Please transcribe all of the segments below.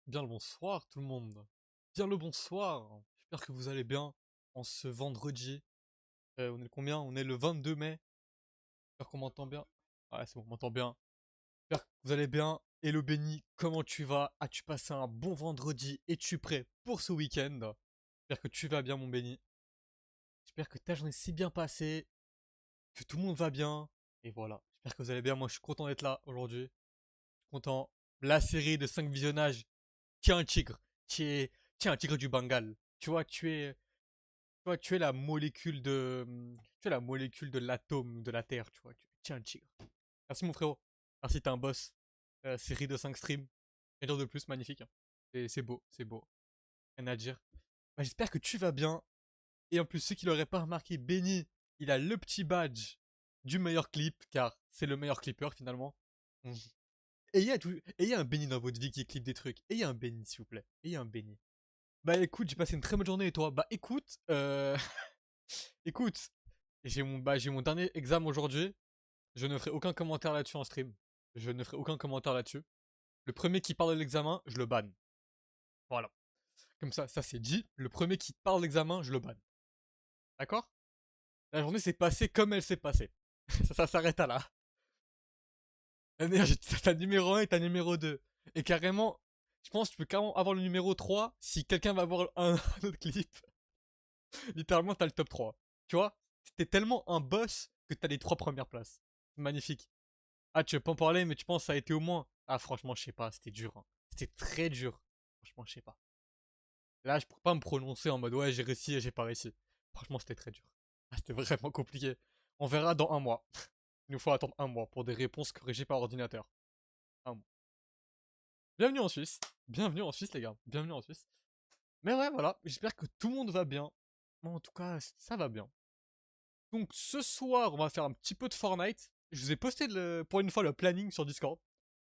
Bien le bonsoir tout le monde. Bien le bonsoir. J'espère que vous allez bien en ce vendredi. On est le combien? On est le 22 mai. J'espère qu'on m'entend bien. Ouais, c'est bon, on m'entend bien. J'espère que vous allez bien. Hello Benny, comment tu vas? As-tu passé un bon vendredi? Es-tu prêt pour ce week-end? J'espère que tu vas bien mon Benny. J'espère que ta journée s'est bien passée, que tout le monde va bien. Et voilà, j'espère que vous allez bien. Moi je suis content d'être là aujourd'hui. Je suis content. La série de 5 visionnages tu es un tigre. Tu es un tigre du Bengale. Tu vois, tu es la molécule de, tu es la molécule de l'atome de la Terre. Tu es un tigre. Merci mon frérot. Merci, t'es un boss. Série de 5 streams. Rien dire de plus, magnifique. Et c'est beau, c'est beau. Rien à dire. Bah, j'espère que tu vas bien. Et en plus, ceux qui l'auraient pas remarqué, Benny, il a le petit badge du meilleur clip, car c'est le meilleur clipper finalement. Mhm. Et il y a un Benny dans votre vie qui clip des trucs. Et il y a un Benny, s'il vous plaît. Et il y a un Benny. Bah écoute, j'ai passé une très bonne journée et toi? Bah écoute, écoute, j'ai mon dernier examen aujourd'hui. Je ne ferai aucun commentaire là-dessus en stream. Je ne ferai aucun commentaire là-dessus. Le premier qui parle de l'examen, je le banne. Voilà. Comme ça c'est dit. Le premier qui parle de l'examen, je le banne. D'accord? La journée s'est passée comme elle s'est passée. Ça s'arrête à là. D'ailleurs, t'as numéro 1 et t'as numéro 2. Et carrément, je pense que tu peux carrément avoir le numéro 3 si quelqu'un va avoir un autre clip. Littéralement, t'as le top 3. Tu vois? T'es tellement un boss que t'as les 3 premières places. Magnifique. Ah, tu veux pas en parler, mais tu penses que ça a été au moins. Ah, franchement, je sais pas, c'était dur. Hein. C'était très dur. Franchement, je sais pas. Là, je pourrais pas me prononcer en mode ouais, j'ai réussi et j'ai pas réussi. Franchement, c'était très dur. Ah, c'était vraiment compliqué. On verra dans un mois. Il nous faut attendre un mois pour des réponses corrigées par ordinateur. Un mois. Bienvenue en Suisse. Bienvenue en Suisse, les gars. Bienvenue en Suisse. Mais ouais, voilà. J'espère que tout le monde va bien. Moi, en tout cas, ça va bien. Donc ce soir, on va faire un petit peu de Fortnite. Je vous ai posté pour une fois le planning sur Discord.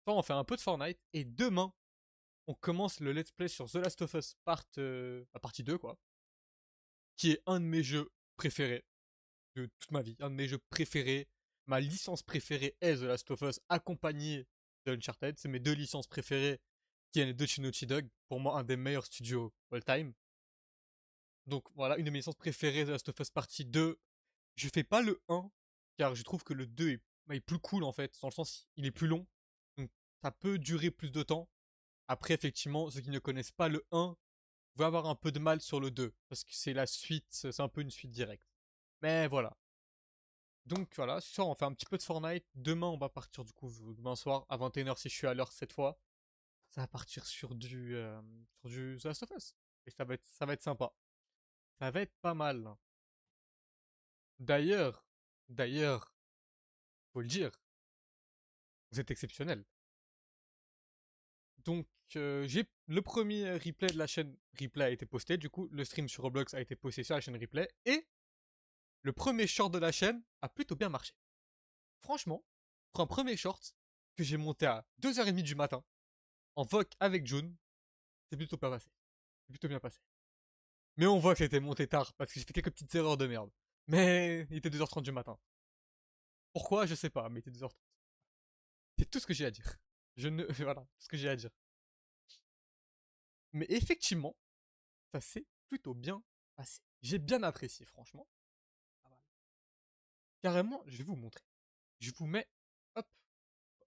On fait un peu de Fortnite. Et demain, on commence le let's play sur The Last of Us la partie 2, quoi. Qui est un de mes jeux préférés de toute ma vie. Un de mes jeux préférés. Ma licence préférée est The Last of Us, accompagnée de Uncharted. C'est mes deux licences préférées, qui sont les deux chez Naughty Dog. Pour moi, un des meilleurs studios all time. Donc voilà, une de mes licences préférées, The Last of Us partie 2. Je fais pas le 1, car je trouve que le 2 est plus cool en fait, dans le sens il est plus long, donc ça peut durer plus de temps. Après, effectivement, ceux qui ne connaissent pas le 1 vont avoir un peu de mal sur le 2, parce que c'est la suite, c'est un peu une suite directe. Mais voilà. Donc voilà, ce soir on fait un petit peu de Fortnite. Demain on va partir du coup, demain soir, à 21h si je suis à l'heure cette fois. Ça va partir sur du The Last of Us. Et ça va être sympa. Ça va être pas mal. D'ailleurs, d'ailleurs, faut le dire, vous êtes exceptionnel. Donc, j'ai le premier replay de la chaîne replay a été posté. Du coup, le stream sur Roblox a été posté sur la chaîne replay. Et le premier short de la chaîne a plutôt bien marché. Franchement, pour un premier short que j'ai monté à 2h30 du matin, en voc avec June, c'est plutôt pas passé. C'est plutôt bien passé. Mais on voit que c'était monté tard, parce que j'ai fait quelques petites erreurs de merde. Mais il était 2h30 du matin. Pourquoi, je sais pas, mais il était 2h30. C'est tout ce que j'ai à dire. Je ne. Voilà, tout ce que j'ai à dire. Mais effectivement, ça s'est plutôt bien passé. J'ai bien apprécié, franchement. Carrément, je vais vous montrer. Je vous mets, hop,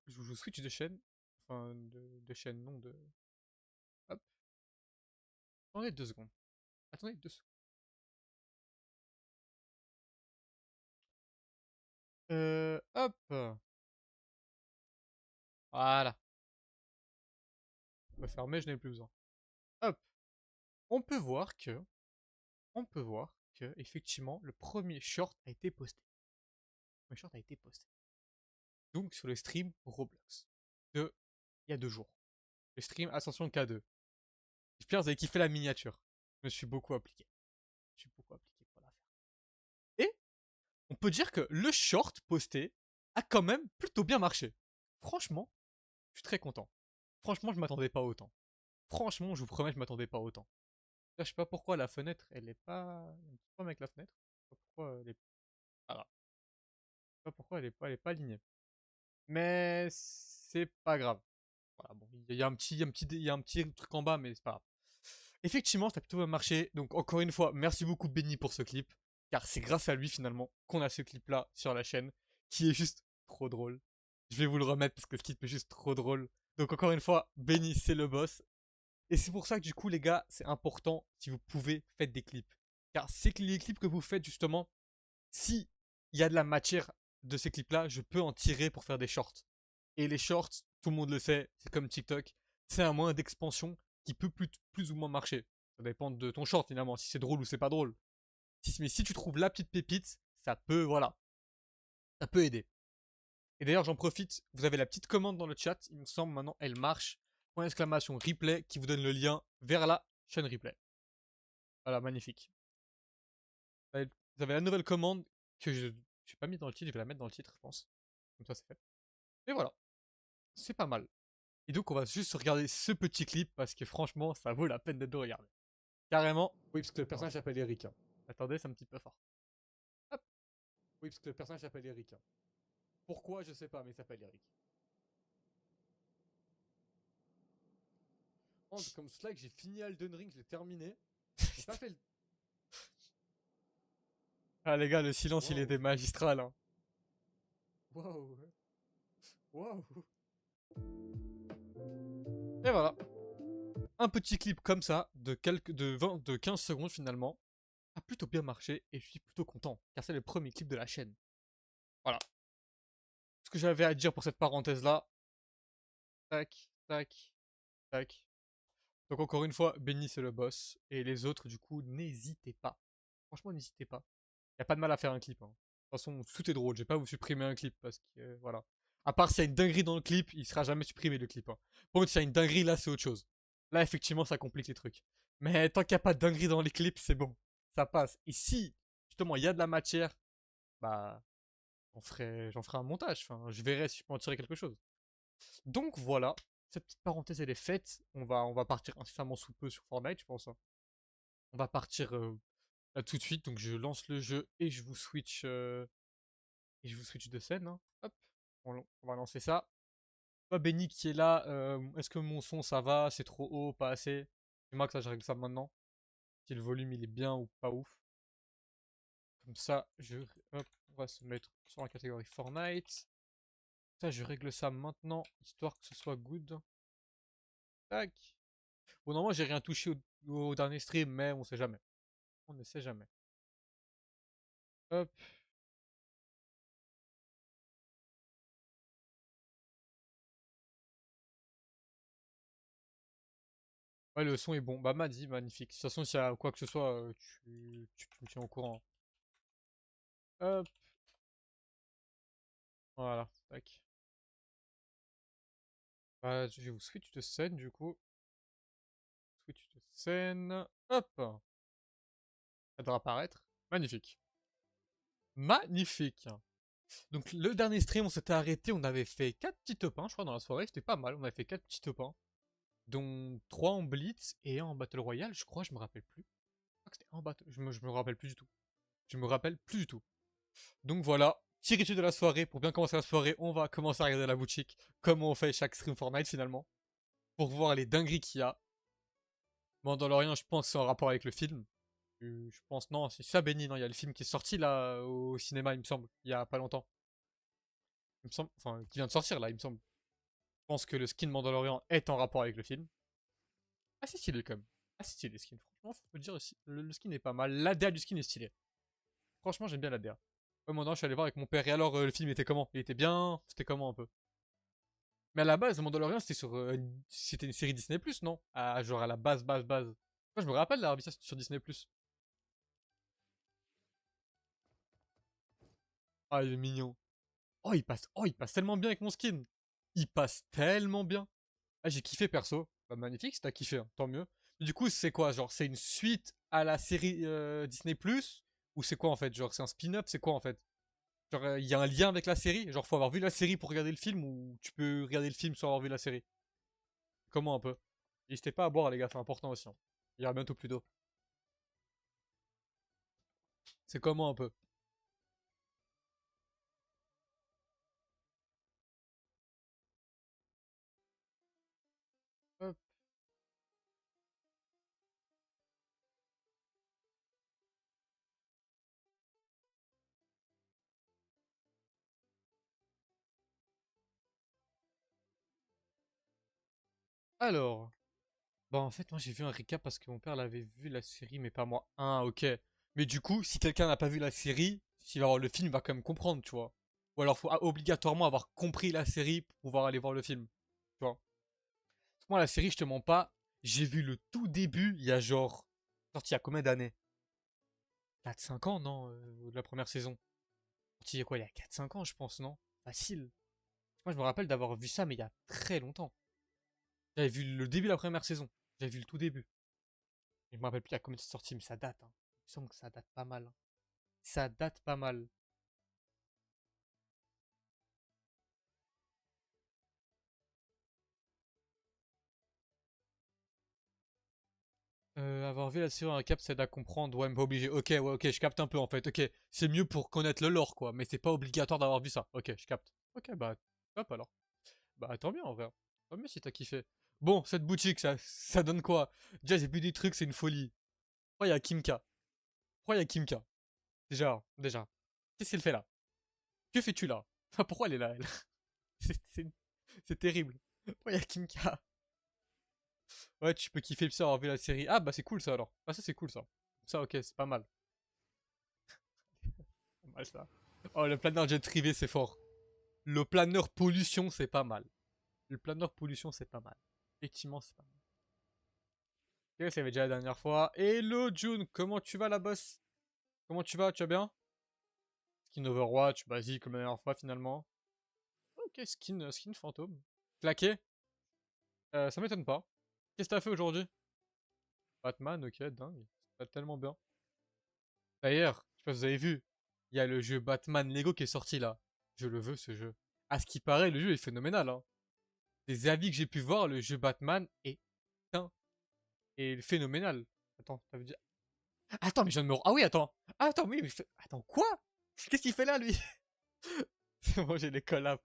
je vous switch de chaîne. Enfin, de chaîne, non, de... Hop, attendez 2 secondes. Attendez 2 secondes. Hop. Voilà. On va fermer, je n'ai plus besoin. Hop. On peut voir que, effectivement, le premier short a été posté. Le premier short a été posté. Donc, sur le stream Roblox. Il y a 2 jours. Le stream Ascension K2. J'espère que vous avez kiffé la miniature. Je me suis beaucoup appliqué. Je suis beaucoup appliqué pour la faire. Et on peut dire que le short posté a quand même plutôt bien marché. Franchement, je suis très content. Franchement, je m'attendais pas autant. Franchement, je vous promets, je m'attendais pas autant. Là, je sais pas pourquoi la fenêtre, elle est pas. Il y a un petit problème avec la fenêtre. Je sais pas pourquoi elle est. Ah, je sais pas pourquoi elle est pas alignée. Mais c'est pas grave. Voilà, bon, y a il y a un petit truc en bas, mais c'est pas grave. Effectivement, ça a plutôt bien marché. Donc, encore une fois, merci beaucoup Benny pour ce clip. Car c'est grâce à lui, finalement, qu'on a ce clip-là sur la chaîne, qui est juste trop drôle. Je vais vous le remettre parce que ce clip est juste trop drôle. Donc, encore une fois, Benny, c'est le boss. Et c'est pour ça que, du coup, les gars, c'est important, si vous pouvez, faites des clips. Car c'est que les clips que vous faites, justement, si il y a de la matière de ces clips-là, je peux en tirer pour faire des shorts. Et les shorts, tout le monde le sait, c'est comme TikTok, c'est un moyen d'expansion qui peut plus ou moins marcher. Ça dépend de ton short finalement, si c'est drôle ou c'est pas drôle. Mais si tu trouves la petite pépite, ça peut, voilà, ça peut aider. Et d'ailleurs, j'en profite, vous avez la petite commande dans le chat, il me semble maintenant, elle marche. Point d'exclamation replay qui vous donne le lien vers la chaîne replay. Voilà, magnifique. Vous avez la nouvelle commande que je n'ai pas mis dans le titre, je vais la mettre dans le titre, je pense. Comme ça, c'est fait. Et voilà, c'est pas mal. Et donc, on va juste regarder ce petit clip parce que franchement, ça vaut la peine d'être de regarder. Carrément. Oui, parce que le personnage s'appelle Eric. Hein. Attendez, c'est un petit peu fort. Hop. Oui, parce que le personnage s'appelle Eric. Hein. Pourquoi, je sais pas, mais il s'appelle Eric. Oh, comme cela que j'ai fini Elden Ring, je l'ai terminé. J'ai pas fait le... Ah les gars, le silence, il était magistral. Hein. Waouh. Waouh. Et voilà. Un petit clip comme ça, de 15 secondes finalement, a plutôt bien marché et je suis plutôt content, car c'est le premier clip de la chaîne. Voilà. Ce que j'avais à dire pour cette parenthèse-là. Tac, tac, tac. Donc encore une fois, Benny c'est le boss. Et les autres, du coup, n'hésitez pas. Franchement, n'hésitez pas. Y a pas de mal à faire un clip. Hein. De toute façon, tout est drôle. Je vais pas vous supprimer un clip parce que, voilà. À part s'il y a une dinguerie dans le clip, il sera jamais supprimé le clip. Hein. Par contre, s'il y a une dinguerie, là, c'est autre chose. Là, effectivement, ça complique les trucs. Mais tant qu'il n'y a pas de dinguerie dans les clips, c'est bon. Ça passe. Et si, justement, il y a de la matière, bah, j'en ferai un montage. Enfin, je verrai si je peux en tirer quelque chose. Donc voilà, cette petite parenthèse elle est faite. On va partir incessamment sous peu sur Fortnite, je pense. Hein. On va partir là tout de suite. Donc je lance le jeu et je vous switch de scène. Hein. Hop, on va lancer ça. Pas Benny qui est là. Est-ce que mon son ça va? C'est trop haut, pas assez? C'est moi que ça, je règle ça maintenant. Si le volume il est bien ou pas ouf. Comme ça, hop, on va se mettre sur la catégorie Fortnite. Ça, je règle ça maintenant, histoire que ce soit good. Tac. Bon, non, moi j'ai rien touché au dernier stream, mais on sait jamais. On ne sait jamais. Hop. Ouais, le son est bon. Bah, m'a dit, magnifique. De toute façon, s'il y a quoi que ce soit, tu me tiens au courant. Hop. Voilà. Tac. Bah, je vais vous switch de scène, du coup. Switch de scène. Hop. Ça devrait apparaître. Magnifique. Magnifique. Donc, le dernier stream, on s'était arrêté. On avait fait 4 petits top 1, je crois, dans la soirée. C'était pas mal. On avait fait 4 petits top 1. Dont 3 en Blitz et 1 en Battle Royale, je crois, je me rappelle plus. Je crois que c'était en Battle. Je me rappelle plus du tout. Je me rappelle plus du tout. Donc voilà, petit rituel de la soirée. Pour bien commencer la soirée, on va commencer à regarder la boutique. Comme on fait chaque stream Fortnite finalement. Pour voir les dingueries qu'il y a. Mandalorian, je pense que c'est en rapport avec le film. Je pense, non, c'est ça, Benny, non, il y a le film qui est sorti là au cinéma, il me semble, il y a pas longtemps. Il me semble, enfin, qui vient de sortir là, il me semble. Je pense que le skin Mandalorian est en rapport avec le film. Assez stylé quand même. Assez stylé le skin. Franchement, faut te dire aussi, le skin est pas mal. L'ADA du skin est stylé. Franchement, j'aime bien l'ADA. Ouais, moi non, je suis allé voir avec mon père. Et alors, le film était comment? Il était bien? C'était comment un peu? Mais à la base, Mandalorian, c'était une série Disney+, non? Ah, genre à la base. Moi, je me rappelle d'avoir vu ça sur Disney+. Ah, il est mignon. Oh, il passe tellement bien avec mon skin. Il passe tellement bien. Ah, j'ai kiffé perso. Bah, magnifique, si t'as kiffé, hein, tant mieux. Mais du coup, c'est quoi? Genre, c'est une suite à la série Disney+, ou c'est quoi en fait? Genre, c'est un spin-off, c'est quoi en fait? Genre, il y a un lien avec la série? Genre, faut avoir vu la série pour regarder le film, ou tu peux regarder le film sans avoir vu la série? Comment un peu? N'hésitez pas à boire, les gars, c'est important aussi. Hein. Il y aura bientôt plus d'eau. C'est comment un peu? Alors, bah en fait, moi j'ai vu un recap parce que mon père l'avait vu la série, mais pas moi. Ah, ok. Mais du coup, si quelqu'un n'a pas vu la série, s'il va voir le film, il va quand même comprendre, tu vois. Ou alors, faut obligatoirement avoir compris la série pour pouvoir aller voir le film, tu vois. Moi, la série, je te mens pas, j'ai vu le tout début, il y a genre. Sorti il y a combien d'années? 4 5 ans, non, de la première saison. Sorti il y a quoi? Il y a 4 5 ans, je pense, non? Facile. Moi, je me rappelle d'avoir vu ça, mais il y a très longtemps. J'avais vu le début de la première saison. J'avais vu le tout début. Je me rappelle plus à combien c'est sorti, mais ça date. Hein. Il me semble que ça date pas mal. Hein. Ça date pas mal. Avoir vu la série en cap, ça aide à comprendre. Ouais, mais pas obligé. Ok, ouais, ok, je capte un peu en fait. Ok, c'est mieux pour connaître le lore, quoi. Mais c'est pas obligatoire d'avoir vu ça. Ok, je capte. Ok, bah, hop alors. Bah, tant mieux en vrai. Tant mieux si t'as kiffé. Bon, cette boutique, ça donne quoi? Déjà, j'ai vu des trucs, c'est une folie. Pourquoi il y a Kimka? Pourquoi il y a Kimka? Déjà. Qu'est-ce qu'elle fait là? Que fais-tu là? Enfin, pourquoi elle est là, elle? C'est c'est- c'est terrible. Pourquoi il y a Kimka? Ouais, tu peux kiffer ça avoir vu la série. Ah, bah c'est cool ça alors. Ah, ça c'est cool ça. Ça, ok, c'est pas mal. Pas mal ça. Oh, le planeur jet privé, c'est fort. Le planeur pollution, c'est pas mal. Le planeur pollution, c'est pas mal. Effectivement, c'est pas mal. Ok, ça avait déjà la dernière fois. Hello June, comment tu vas la boss? Comment tu vas? Tu vas bien? Skin Overwatch, basique comme la dernière fois finalement. Ok, skin fantôme. Claqué? Ça m'étonne pas. Qu'est-ce que t'as fait aujourd'hui? Batman, ok, dingue. Ça va tellement bien. D'ailleurs, je sais pas si vous avez vu, il y a le jeu Batman Lego qui est sorti là. Je le veux ce jeu. À ce qui paraît, le jeu est phénoménal. Hein. Des avis que j'ai pu voir, le jeu Batman est putain, est phénoménal. Attends, ça veut dire. Attends, mais je viens de me. Ah oui, attends. Ah, attends, oui, mais attends, quoi? Qu'est-ce qu'il fait là, lui? C'est bon, j'ai les collabs.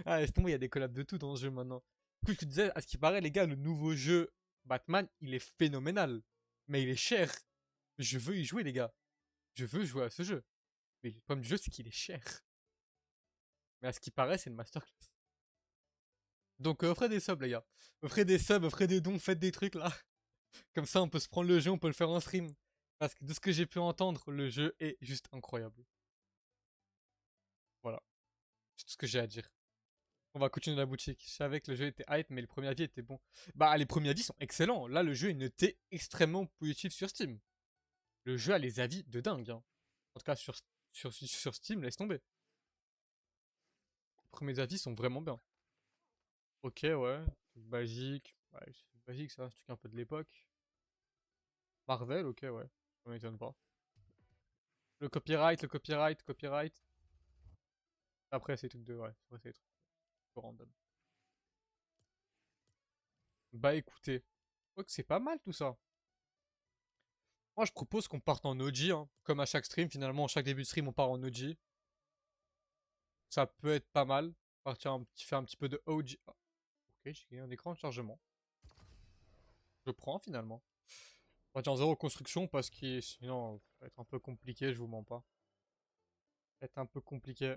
Ah, laisse tomber, il y a des collabs de tout dans ce jeu maintenant. Du coup, je te disais, à ce qui paraît, les gars, le nouveau jeu Batman, il est phénoménal. Mais il est cher. Je veux y jouer, les gars. Je veux jouer à ce jeu. Mais le problème du jeu, c'est qu'il est cher. Mais à ce qui paraît, c'est une masterclass. Donc, offrez des subs, les gars. Offrez des subs, offrez des dons, faites des trucs là. Comme ça, on peut se prendre le jeu, on peut le faire en stream. Parce que de ce que j'ai pu entendre, le jeu est juste incroyable. Voilà. C'est tout ce que j'ai à dire. On va continuer la boutique. Je savais que le jeu était hype, mais les premiers avis étaient bons. Bah, les premiers avis sont excellents. Là, le jeu est noté extrêmement positif sur Steam. Le jeu a les avis de dingue. Hein. En tout cas, sur Steam, laisse tomber. Les premiers avis sont vraiment bien. Ok, ouais. Basique. Ouais, c'est basique, ça. C'est un truc un peu de l'époque. Marvel, ok, ouais. Ça m'étonne pas. Le copyright. Après, c'est des trucs de. Ouais, après, c'est des trucs de random. Bah écoutez, je crois que c'est pas mal tout ça. Moi, je propose qu'on parte en OG, hein. Comme à chaque stream, finalement, à chaque début de stream, on part en OG. Ça peut être pas mal. Partir faire un petit peu de OG. Ah, ok, j'ai gagné un écran de chargement. Je prends finalement. On partir en zéro construction parce que sinon, ça va être un peu compliqué, je vous mens pas. Ça va être un peu compliqué.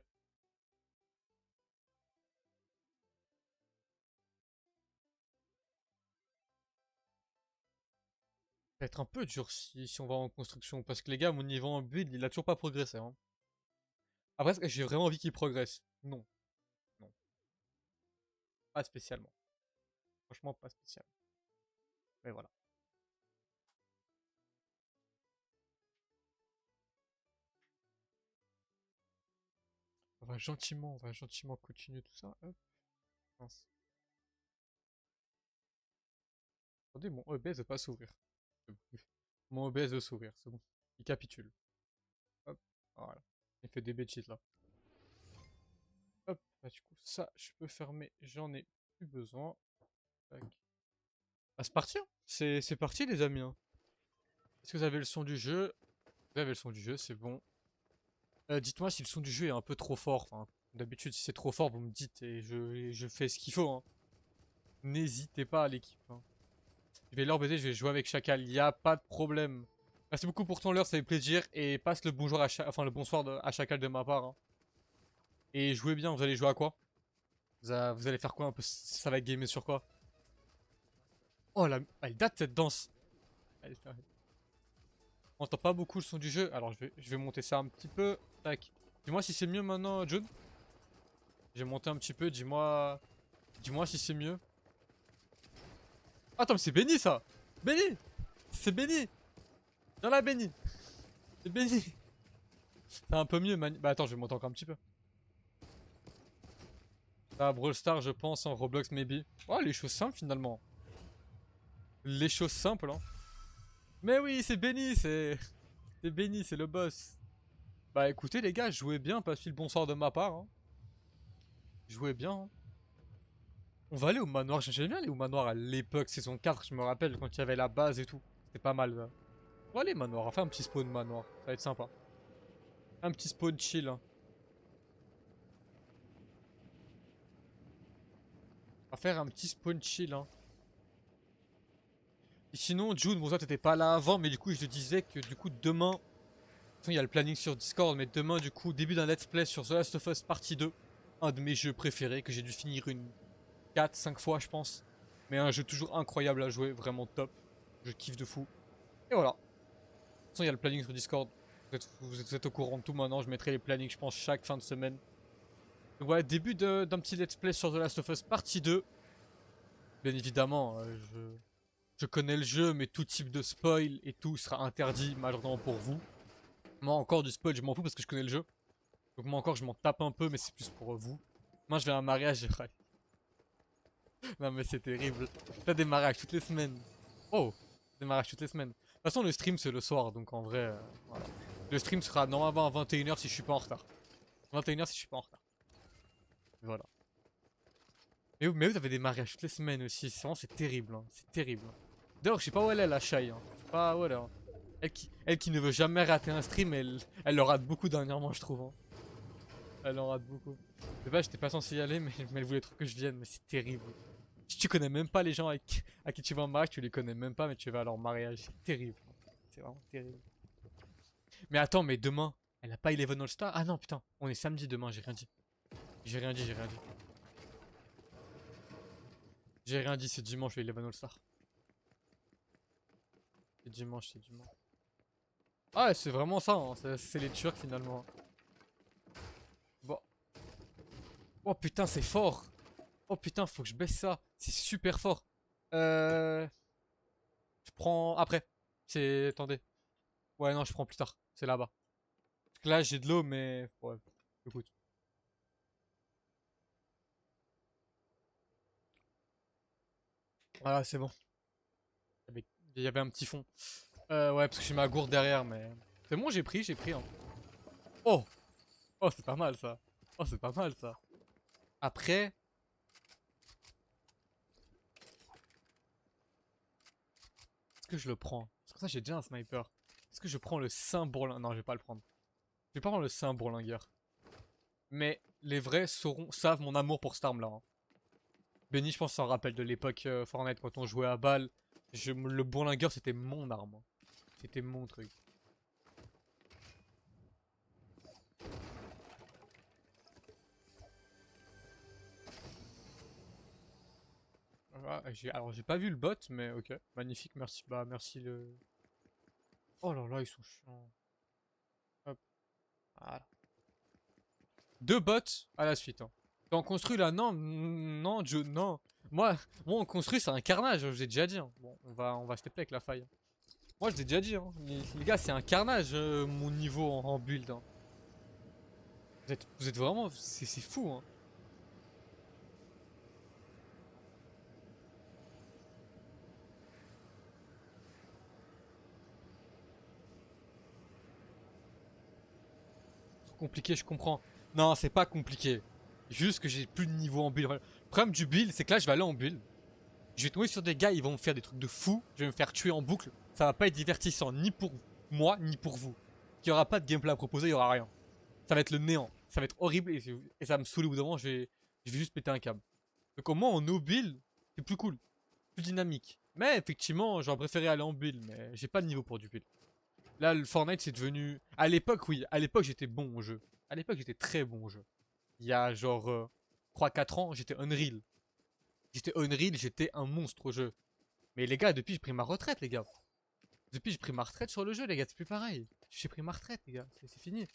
Ça va être un peu dur si on va en construction. Parce que les gars, mon niveau en build, il a toujours pas progressé. Hein. Après, est-ce que j'ai vraiment envie qu'il progresse? Non. Non. Pas spécialement. Franchement, pas spécialement. Mais voilà. On va gentiment continuer tout ça. Hop. Mince. Attendez, mon OBS veut pas s'ouvrir. Mon OBS veut s'ouvrir, c'est bon. Il capitule. Hop. Voilà. Il fait des bêtises là. Hop. Bah, du coup, ça, je peux fermer. J'en ai plus besoin. Tac. Ah, c'est parti, hein. C'est parti, les amis. Hein. Est-ce que vous avez le son du jeu? Vous avez le son du jeu, c'est bon. Dites-moi si le son du jeu est un peu trop fort. Enfin, d'habitude, si c'est trop fort, vous me dites et je fais ce qu'il faut. Hein. N'hésitez pas à l'équipe. Hein. Je vais leur baiser, je vais jouer avec Chacal, il n'y a pas de problème. Merci beaucoup pour ton leurre, ça fait plaisir. Et passe le bonjour enfin le bonsoir à Chacal de ma part. Hein. Et jouez bien, vous allez jouer à quoi? Vous allez faire quoi un peu? Ça va gamer sur quoi? Oh, elle date cette danse. On entend pas beaucoup le son du jeu. Alors, je vais monter ça un petit peu. Tac. Dis-moi si c'est mieux maintenant, June. J'ai monté un petit peu. Dis-moi si c'est mieux. Attends, mais c'est Benny ça. Benny. C'est Benny. Viens là, Benny. C'est Benny. C'est un peu mieux, man. Bah attends, je vais monter encore un petit peu. Ah, Brawl Stars, je pense, en Roblox, maybe. Oh, les choses simples finalement. Les choses simples, hein. Mais oui, c'est Benny, c'est. C'est Benny, c'est le boss. Bah écoutez, les gars, jouez bien, pas le bonsoir de ma part. Hein. Jouez bien. Hein. On va aller au manoir. J'aimais bien aller au manoir à l'époque, saison 4, je me rappelle, quand il y avait la base et tout. C'était pas mal. Là. On va aller au manoir, on va faire un petit spawn manoir. Ça va être sympa. Un petit spawn chill. Hein. On va faire un petit spawn chill. Hein. Et sinon, June, bon, toi t'étais pas là avant, mais du coup, je te disais que du coup, demain. De toute façon, il y a le planning sur Discord, mais demain, du coup, début d'un let's play sur The Last of Us Partie 2. Un de mes jeux préférés que j'ai dû finir une 4-5 fois, je pense. Mais un jeu toujours incroyable à jouer, vraiment top. Je kiffe de fou. Et voilà. De toute façon, il y a le planning sur Discord. Vous êtes au courant de tout maintenant. Je mettrai les plannings, je pense, chaque fin de semaine. Donc voilà, début d'un petit let's play sur The Last of Us Partie 2. Bien évidemment, je connais le jeu, mais tout type de spoil et tout sera interdit, malheureusement pour vous. Moi, encore du spoil, je m'en fous parce que je connais le jeu. Donc moi encore, je m'en tape un peu, mais c'est plus pour vous. Moi, je vais à un mariage. Non, mais c'est terrible. T'as des mariages toutes les semaines. Oh, des mariages toutes les semaines. De toute façon, le stream, c'est le soir, donc en vrai, voilà. Le stream sera normalement à 21 h si je suis pas en retard. 21 h si je suis pas en retard. Voilà. Mais vous avez des mariages toutes les semaines aussi. C'est terrible. Hein. C'est terrible. Hein. D'ailleurs, je sais pas où elle est, la Shai. Hein. Je sais pas où elle est. Hein. Elle qui ne veut jamais rater un stream, elle le rate beaucoup dernièrement, je trouve. Hein. Elle en rate beaucoup. De base, j'étais pas censé y aller, mais elle voulait trop que je vienne. Mais c'est terrible. Si tu connais même pas les gens à qui tu vas en mariage, tu les connais même pas, mais tu vas à leur mariage. C'est terrible. C'est vraiment terrible. Mais attends, mais demain, elle a pas Eleven All Star? Ah non, putain, on est samedi demain, j'ai rien dit. J'ai rien dit, j'ai rien dit. J'ai rien dit, c'est dimanche, le Eleven All Star. C'est dimanche, c'est dimanche. Ah, ouais, c'est vraiment ça, hein. C'est les Turcs finalement. Bon. Oh putain, c'est fort. Oh putain, faut que je baisse ça. C'est super fort. Euh... Je prends après. C'est... Attendez. Ouais, non, je prends plus tard. C'est là-bas. Parce que là, j'ai de l'eau, mais... Ouais, écoute. Ah, c'est bon. Il y avait un petit fond. Ouais, parce que j'ai ma gourde derrière, mais... C'est bon, j'ai pris. Hein. Oh! Oh, c'est pas mal, ça. Oh, c'est pas mal, ça. Après... Est-ce que je le prends? Parce que ça, j'ai déjà un sniper. Est-ce que je prends le Saint Bourlinguer? Non, je vais pas le prendre. Je vais pas prendre le Saint Bourlinguer. Mais les vrais savent mon amour pour cette arme-là. Hein. Benny, je pense, s'en rappelle de l'époque Fortnite quand on jouait à balle. Le bourlingueur, c'était mon arme. Hein. C'était mon truc. Alors, j'ai pas vu le bot, mais ok. Magnifique, merci. Bah, merci le... Oh là là, ils sont chiants. Hop, voilà. Deux bots à la suite. Hein. Quand on construit là, non, non, non. Moi, on construit, c'est un carnage, je vous ai déjà dit. Hein. Bon, on va se taper avec la faille. Moi, je l'ai déjà dit. Hein. Les gars, c'est un carnage, mon niveau en build. Hein. Vous êtes vraiment... C'est fou, hein. Trop compliqué, je comprends. Non, c'est pas compliqué. Juste que j'ai plus de niveau en build. Le problème du build, c'est que là, je vais aller en build. Je vais tomber sur des gars, ils vont me faire des trucs de fou. Je vais me faire tuer en boucle. Ça va pas être divertissant, ni pour moi, ni pour vous. Il y aura pas de gameplay à proposer, il y aura rien. Ça va être le néant. Ça va être horrible et ça va me saouler au bout d'un moment, je vais juste péter un câble. Donc au moins en no build, c'est plus cool. Plus dynamique. Mais effectivement, j'aurais préféré aller en build, mais j'ai pas de niveau pour du build. Là, le Fortnite, c'est devenu... À l'époque, oui. À l'époque, j'étais bon au jeu. À l'époque, j'étais très bon au jeu. Il y a genre 3-4 ans, j'étais Unreal. J'étais Unreal, j'étais un monstre au jeu. Mais les gars, depuis j'ai pris ma retraite, les gars. Depuis j'ai pris ma retraite sur le jeu, les gars, c'est plus pareil. J'ai pris ma retraite, les gars, c'est fini.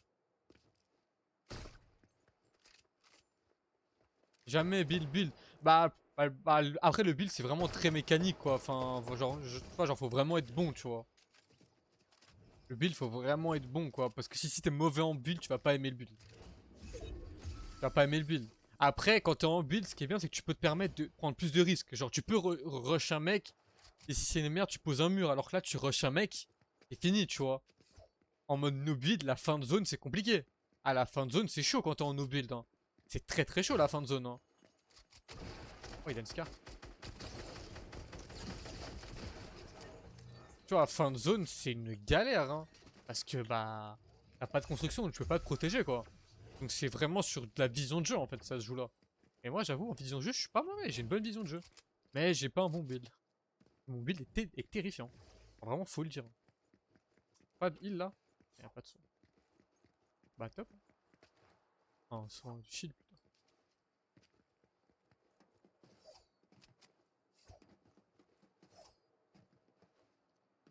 Jamais build. Après le build c'est vraiment très mécanique quoi. Enfin, genre, tu vois, genre faut vraiment être bon, tu vois. Le build faut vraiment être bon quoi. Parce que si t'es mauvais en build, tu vas pas aimer le build. Tu vas pas aimer le build. Après, quand t'es en build, ce qui est bien, c'est que tu peux te permettre de prendre plus de risques. Genre, tu peux rush un mec, et si c'est une merde, tu poses un mur. Alors que là, tu rush un mec, c'est fini, tu vois. En mode no build, la fin de zone, c'est compliqué. À la fin de zone, c'est chaud quand t'es en no build. Hein. C'est très très chaud la fin de zone. Hein. Oh, il a une scar. Tu vois, fin de zone, c'est une galère, hein. Parce que, bah, t'as pas de construction, donc tu peux pas te protéger, quoi. Donc c'est vraiment sur de la vision de jeu, en fait, ça se joue là. Et moi, j'avoue, en vision de jeu, je suis pas mauvais, j'ai une bonne vision de jeu. Mais j'ai pas un bon build. Mon build est terrifiant. Vraiment, faut le dire. Pas de heal, là. Y'a pas de son. Bah, top. Ah, son du shield, putain.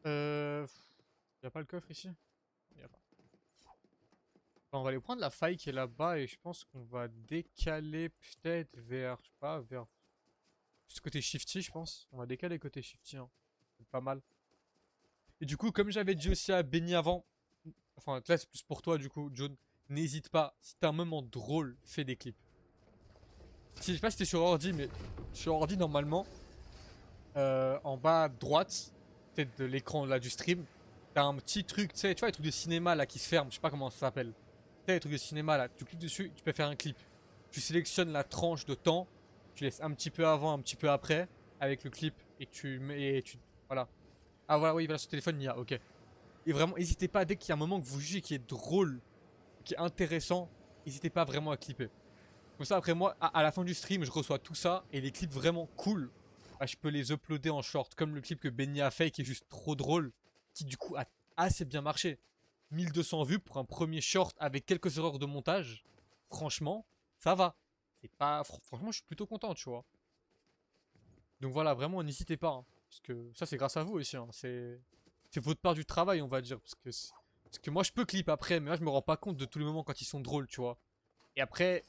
Euh... Y'a pas le coffre ici? Y'a pas. Bah, on va aller prendre la faille qui est là-bas et je pense qu'on va décaler peut-être vers, je sais pas, vers juste côté shifty, je pense. On va décaler côté shifty, hein. C'est pas mal. Et du coup, comme j'avais dit aussi à Benny avant, enfin, là c'est plus pour toi du coup, John, n'hésite pas, si t'as un moment drôle, fais des clips. Si, je sais pas si t'es sur ordi, mais sur ordi normalement, en bas à droite, peut-être de l'écran là du stream, t'as un petit truc, tu vois, les trucs de cinéma là qui se ferment, je sais pas comment ça s'appelle. Tu sais, les trucs de cinéma là, tu cliques dessus, tu peux faire un clip. Tu sélectionnes la tranche de temps, tu laisses un petit peu avant, un petit peu après, avec le clip, et tu mets, voilà. Ah voilà, oui, voilà, sur téléphone, il y a, ok. Et vraiment, n'hésitez pas, dès qu'il y a un moment que vous jugez qui est drôle, qui est intéressant, n'hésitez pas vraiment à clipper. Comme ça, après moi, à la fin du stream, je reçois tout ça, et les clips vraiment cool, bah, je peux les uploader en short, comme le clip que Benny a fait, qui est juste trop drôle, qui du coup a assez bien marché. 1200 vues pour un premier short avec quelques erreurs de montage, franchement, ça va. C'est pas, franchement, je suis plutôt content, tu vois. Donc voilà, vraiment, n'hésitez pas, hein, parce que ça, c'est grâce à vous aussi, hein, c'est votre part du travail, on va dire, parce que moi, je peux clip après, mais là, je me rends pas compte de tous les moments quand ils sont drôles, tu vois. Et après,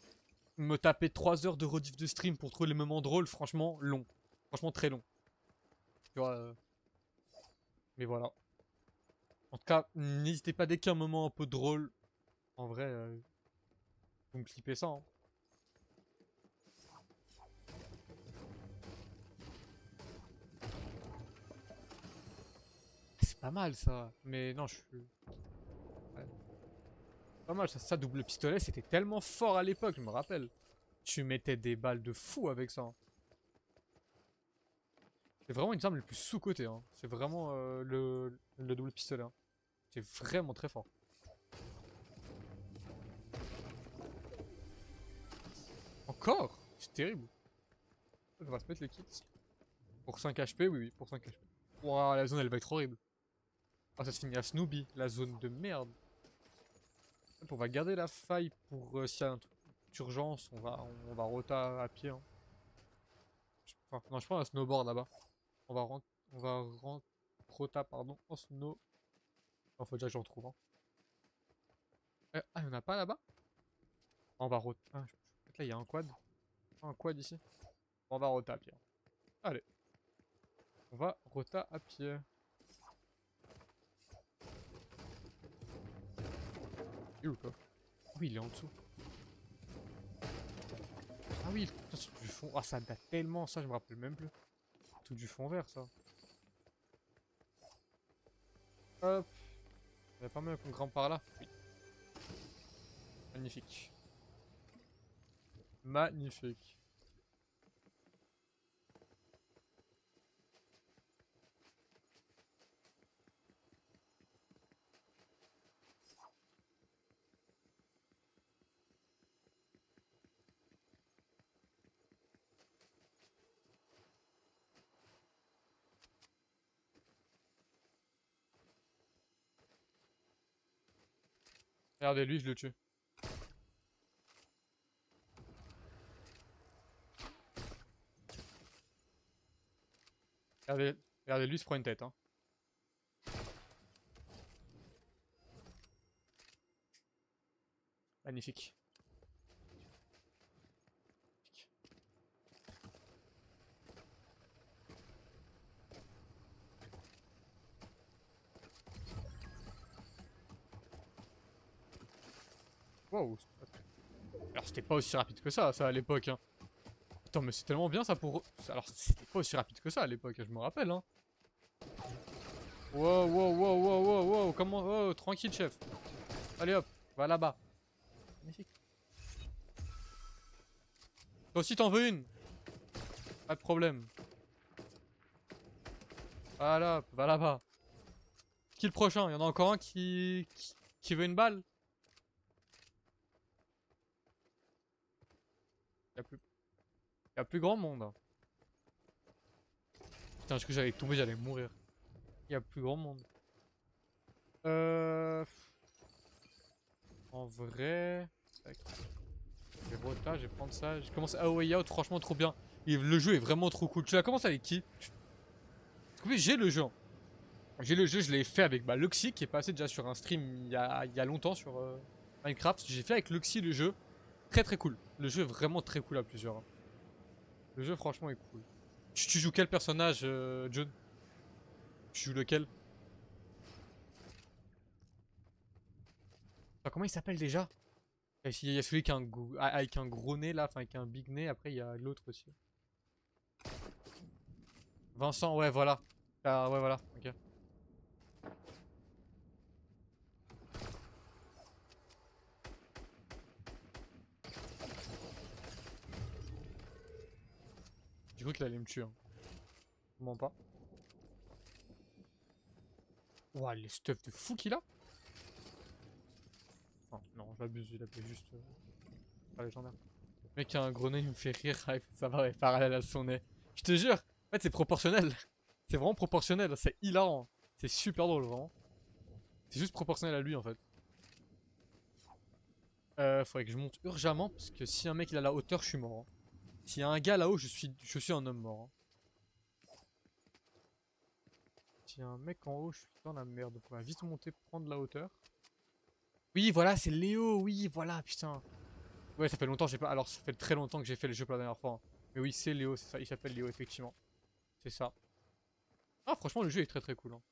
me taper 3 heures de rediff de stream pour trouver les moments drôles, franchement, long. Franchement, très long. Tu vois, mais voilà. En tout cas, n'hésitez pas dès qu'il y a un moment un peu drôle. En vrai, vous me clippez ça. Hein. C'est pas mal ça. Mais non, je suis. Ouais. Pas mal ça. Ça, double pistolet, c'était tellement fort à l'époque, je me rappelle. Tu mettais des balles de fou avec ça. Hein. C'est vraiment une arme les plus sous-cotée. Hein. C'est vraiment le double pistolet. Hein. C'est vraiment très fort. Encore? C'est terrible. On va se mettre le kit. Pour 5 HP, oui, oui, pour 5 HP. Ouah, la zone elle va être horrible. Ah, ça se finit à Snoopy, la zone de merde. On va garder la faille pour s'il y a un truc d'urgence, on va rota à pied. Hein. Enfin, non, je prends un snowboard là-bas. On va rota, pardon, en snow. Oh, faut déjà que j'en trouve. Hein. Ah, y'en a pas là-bas? On va rota. Ah, peut-être là, il y a un quad. Un quad ici. On va rota à pied. Hein. Allez, on va rota à pied. Il est où, quoi? Ah oui, il est en dessous. Ah oui, putain, c'est du fond. Ah, ça date tellement, ça, je me rappelle même plus. Tout du fond vert, ça. Hop. Il y a pas mal qu'on grimpe par là. Oui. Magnifique. Magnifique. Regardez, lui, je le tue. Regardez, Regardez, lui il se prend une tête. Hein. Magnifique. Wow. Alors c'était pas aussi rapide que ça à l'époque. Hein. Attends, mais c'est tellement bien ça pour... Alors c'était pas aussi rapide que ça à l'époque, je me rappelle. Hein. Wow, wow, wow, wow, wow, wow, comment... Oh, tranquille chef. Allez hop, va là-bas. Magnifique. Toi aussi t'en veux une? Pas de problème. Voilà, va là-bas. Qui le prochain? Il y en a encore un qui veut une balle? Y a plus grand monde. Hein. Putain, je crois que j'allais tomber, j'allais mourir. Y a plus grand monde. En vrai... Tac. Je vais là, je vais prendre ça. J'ai commencé A Way Out, franchement trop bien. Et le jeu est vraiment trop cool. Tu l'as commencé avec qui? Parce que oui, j'ai le jeu. Hein. J'ai le jeu, je l'ai fait avec Luxy qui est passé déjà sur un stream il y a longtemps sur Minecraft. J'ai fait avec Luxy le jeu. Très très cool. Le jeu est vraiment très cool à plusieurs. Hein. Le jeu franchement est cool. Tu joues quel personnage, John? Tu joues lequel? Ah, comment il s'appelle déjà? Il y a celui qui a avec un gros nez là, enfin avec un big nez. Après il y a l'autre aussi. Vincent, ouais voilà. Ah ouais voilà, ok. J'ai cru qu'il allait me tuer. Hein. Je mens pas. Ouah, les stuff de fou qu'il a. Oh, non, j'abuse, il a fait juste... pas légendaire. Le mec qui a un gros nez, il me fait rire avec sa barre parallèle à son nez. Je te jure, en fait c'est proportionnel. C'est vraiment proportionnel, c'est hilarant. C'est super drôle, vraiment. C'est juste proportionnel à lui en fait. Faudrait que je monte urgemment, parce que si un mec il a la hauteur, je suis mort. Hein. S'il y a un gars là-haut, je suis un homme mort. Hein. S'il y a un mec en haut, je suis dans la merde. Donc on va vite monter, prendre la hauteur. Oui, voilà, c'est Léo, oui, voilà, putain. Ouais, ça fait longtemps, j'ai pas. Alors, ça fait très longtemps que j'ai fait le jeu pour la dernière fois. Hein. Mais oui, c'est Léo, c'est ça, il s'appelle Léo, effectivement. C'est ça. Ah, franchement, le jeu est très très cool. Hein.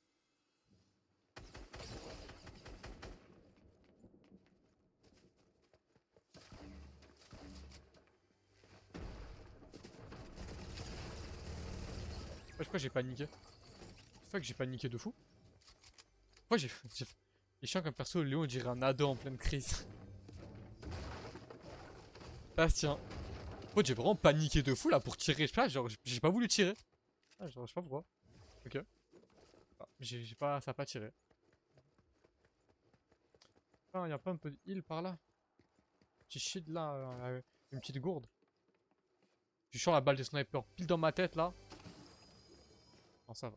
Je sais pas pourquoi j'ai paniqué. C'est pas que j'ai paniqué de fou. Pourquoi j'ai. Il est chiant comme perso, Léo, on dirait un ado en pleine crise. Ah, tiens. Moi, j'ai vraiment paniqué de fou là pour tirer. Je sais pas, genre, j'ai pas voulu tirer. Ah, genre, je sais pas pourquoi. Ok. Ah, j'ai pas. Ça a pas tiré. Ah, y'a pas un peu de heal par là? Petit shit là, une petite gourde. Je sens la balle de sniper pile dans ma tête là. Non, ça va.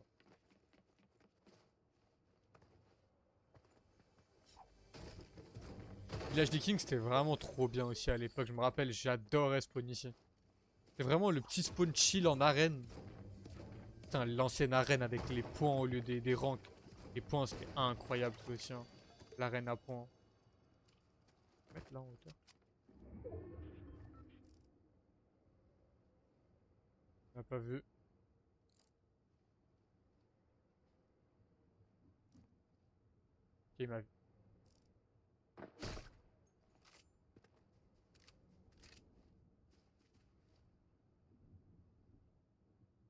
Village des Kings, c'était vraiment trop bien aussi à l'époque. Je me rappelle, j'adorais spawn ici. C'est vraiment le petit spawn chill en arène. Putain, l'ancienne arène avec les points au lieu des ranks. Les points, c'était incroyable tout aussi. Hein. L'arène à points. Je vais mettre là en hauteur. On n'a pas vu. Ok, il m'a vu.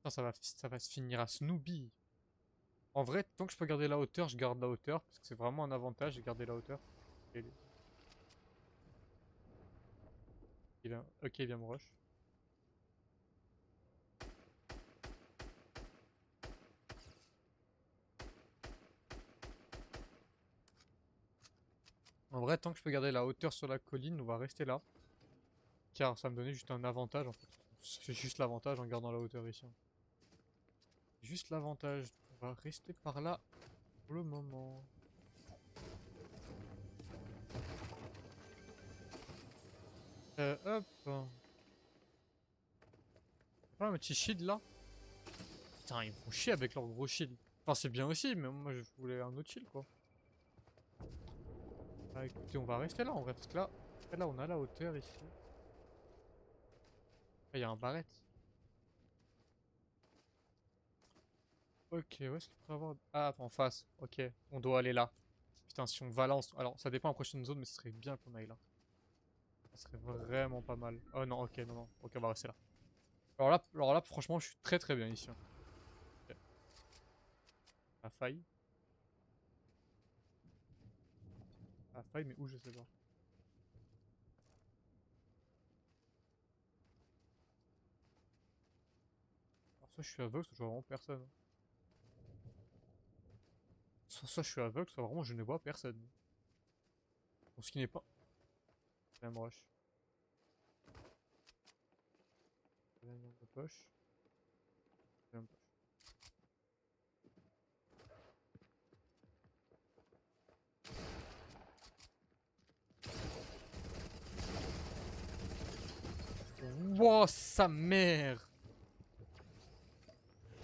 Putain, ça va se finir à Snoopy. En vrai, tant que je peux garder la hauteur, je garde la hauteur. Parce que c'est vraiment un avantage de garder la hauteur. Et ok, il vient me rush. En vrai, tant que je peux garder la hauteur sur la colline, on va rester là. Car ça me donnait juste un avantage en fait. C'est juste l'avantage en gardant la hauteur ici. Hein. Juste l'avantage. On va rester par là pour le moment. Hop. Pas un petit shield là. Putain, ils me font chier avec leur gros shield. Enfin, c'est bien aussi, mais moi je voulais un autre shield quoi. Ah, écoutez, on va rester là en vrai, parce que là on a la hauteur ici. Ah, il y a un barrette. Ok, où est-ce qu'il pourrait avoir. Ah, en face. Ok, on doit aller là. Putain, si on va là, alors ça dépend de la prochaine zone, mais ce serait bien qu'on aille là. Ça serait vraiment pas mal. Oh non, ok, non, non. Ok, on va rester là. Alors là, franchement, je suis très très bien ici, hein. Ok. La faille. La faille, mais où je sais pas. Alors, soit je suis aveugle, soit je vois vraiment personne. Soit je suis aveugle, soit vraiment je ne vois personne. Bon, ce qui n'est pas. Même rush. Même de poche. Même poche. Wow, sa mère!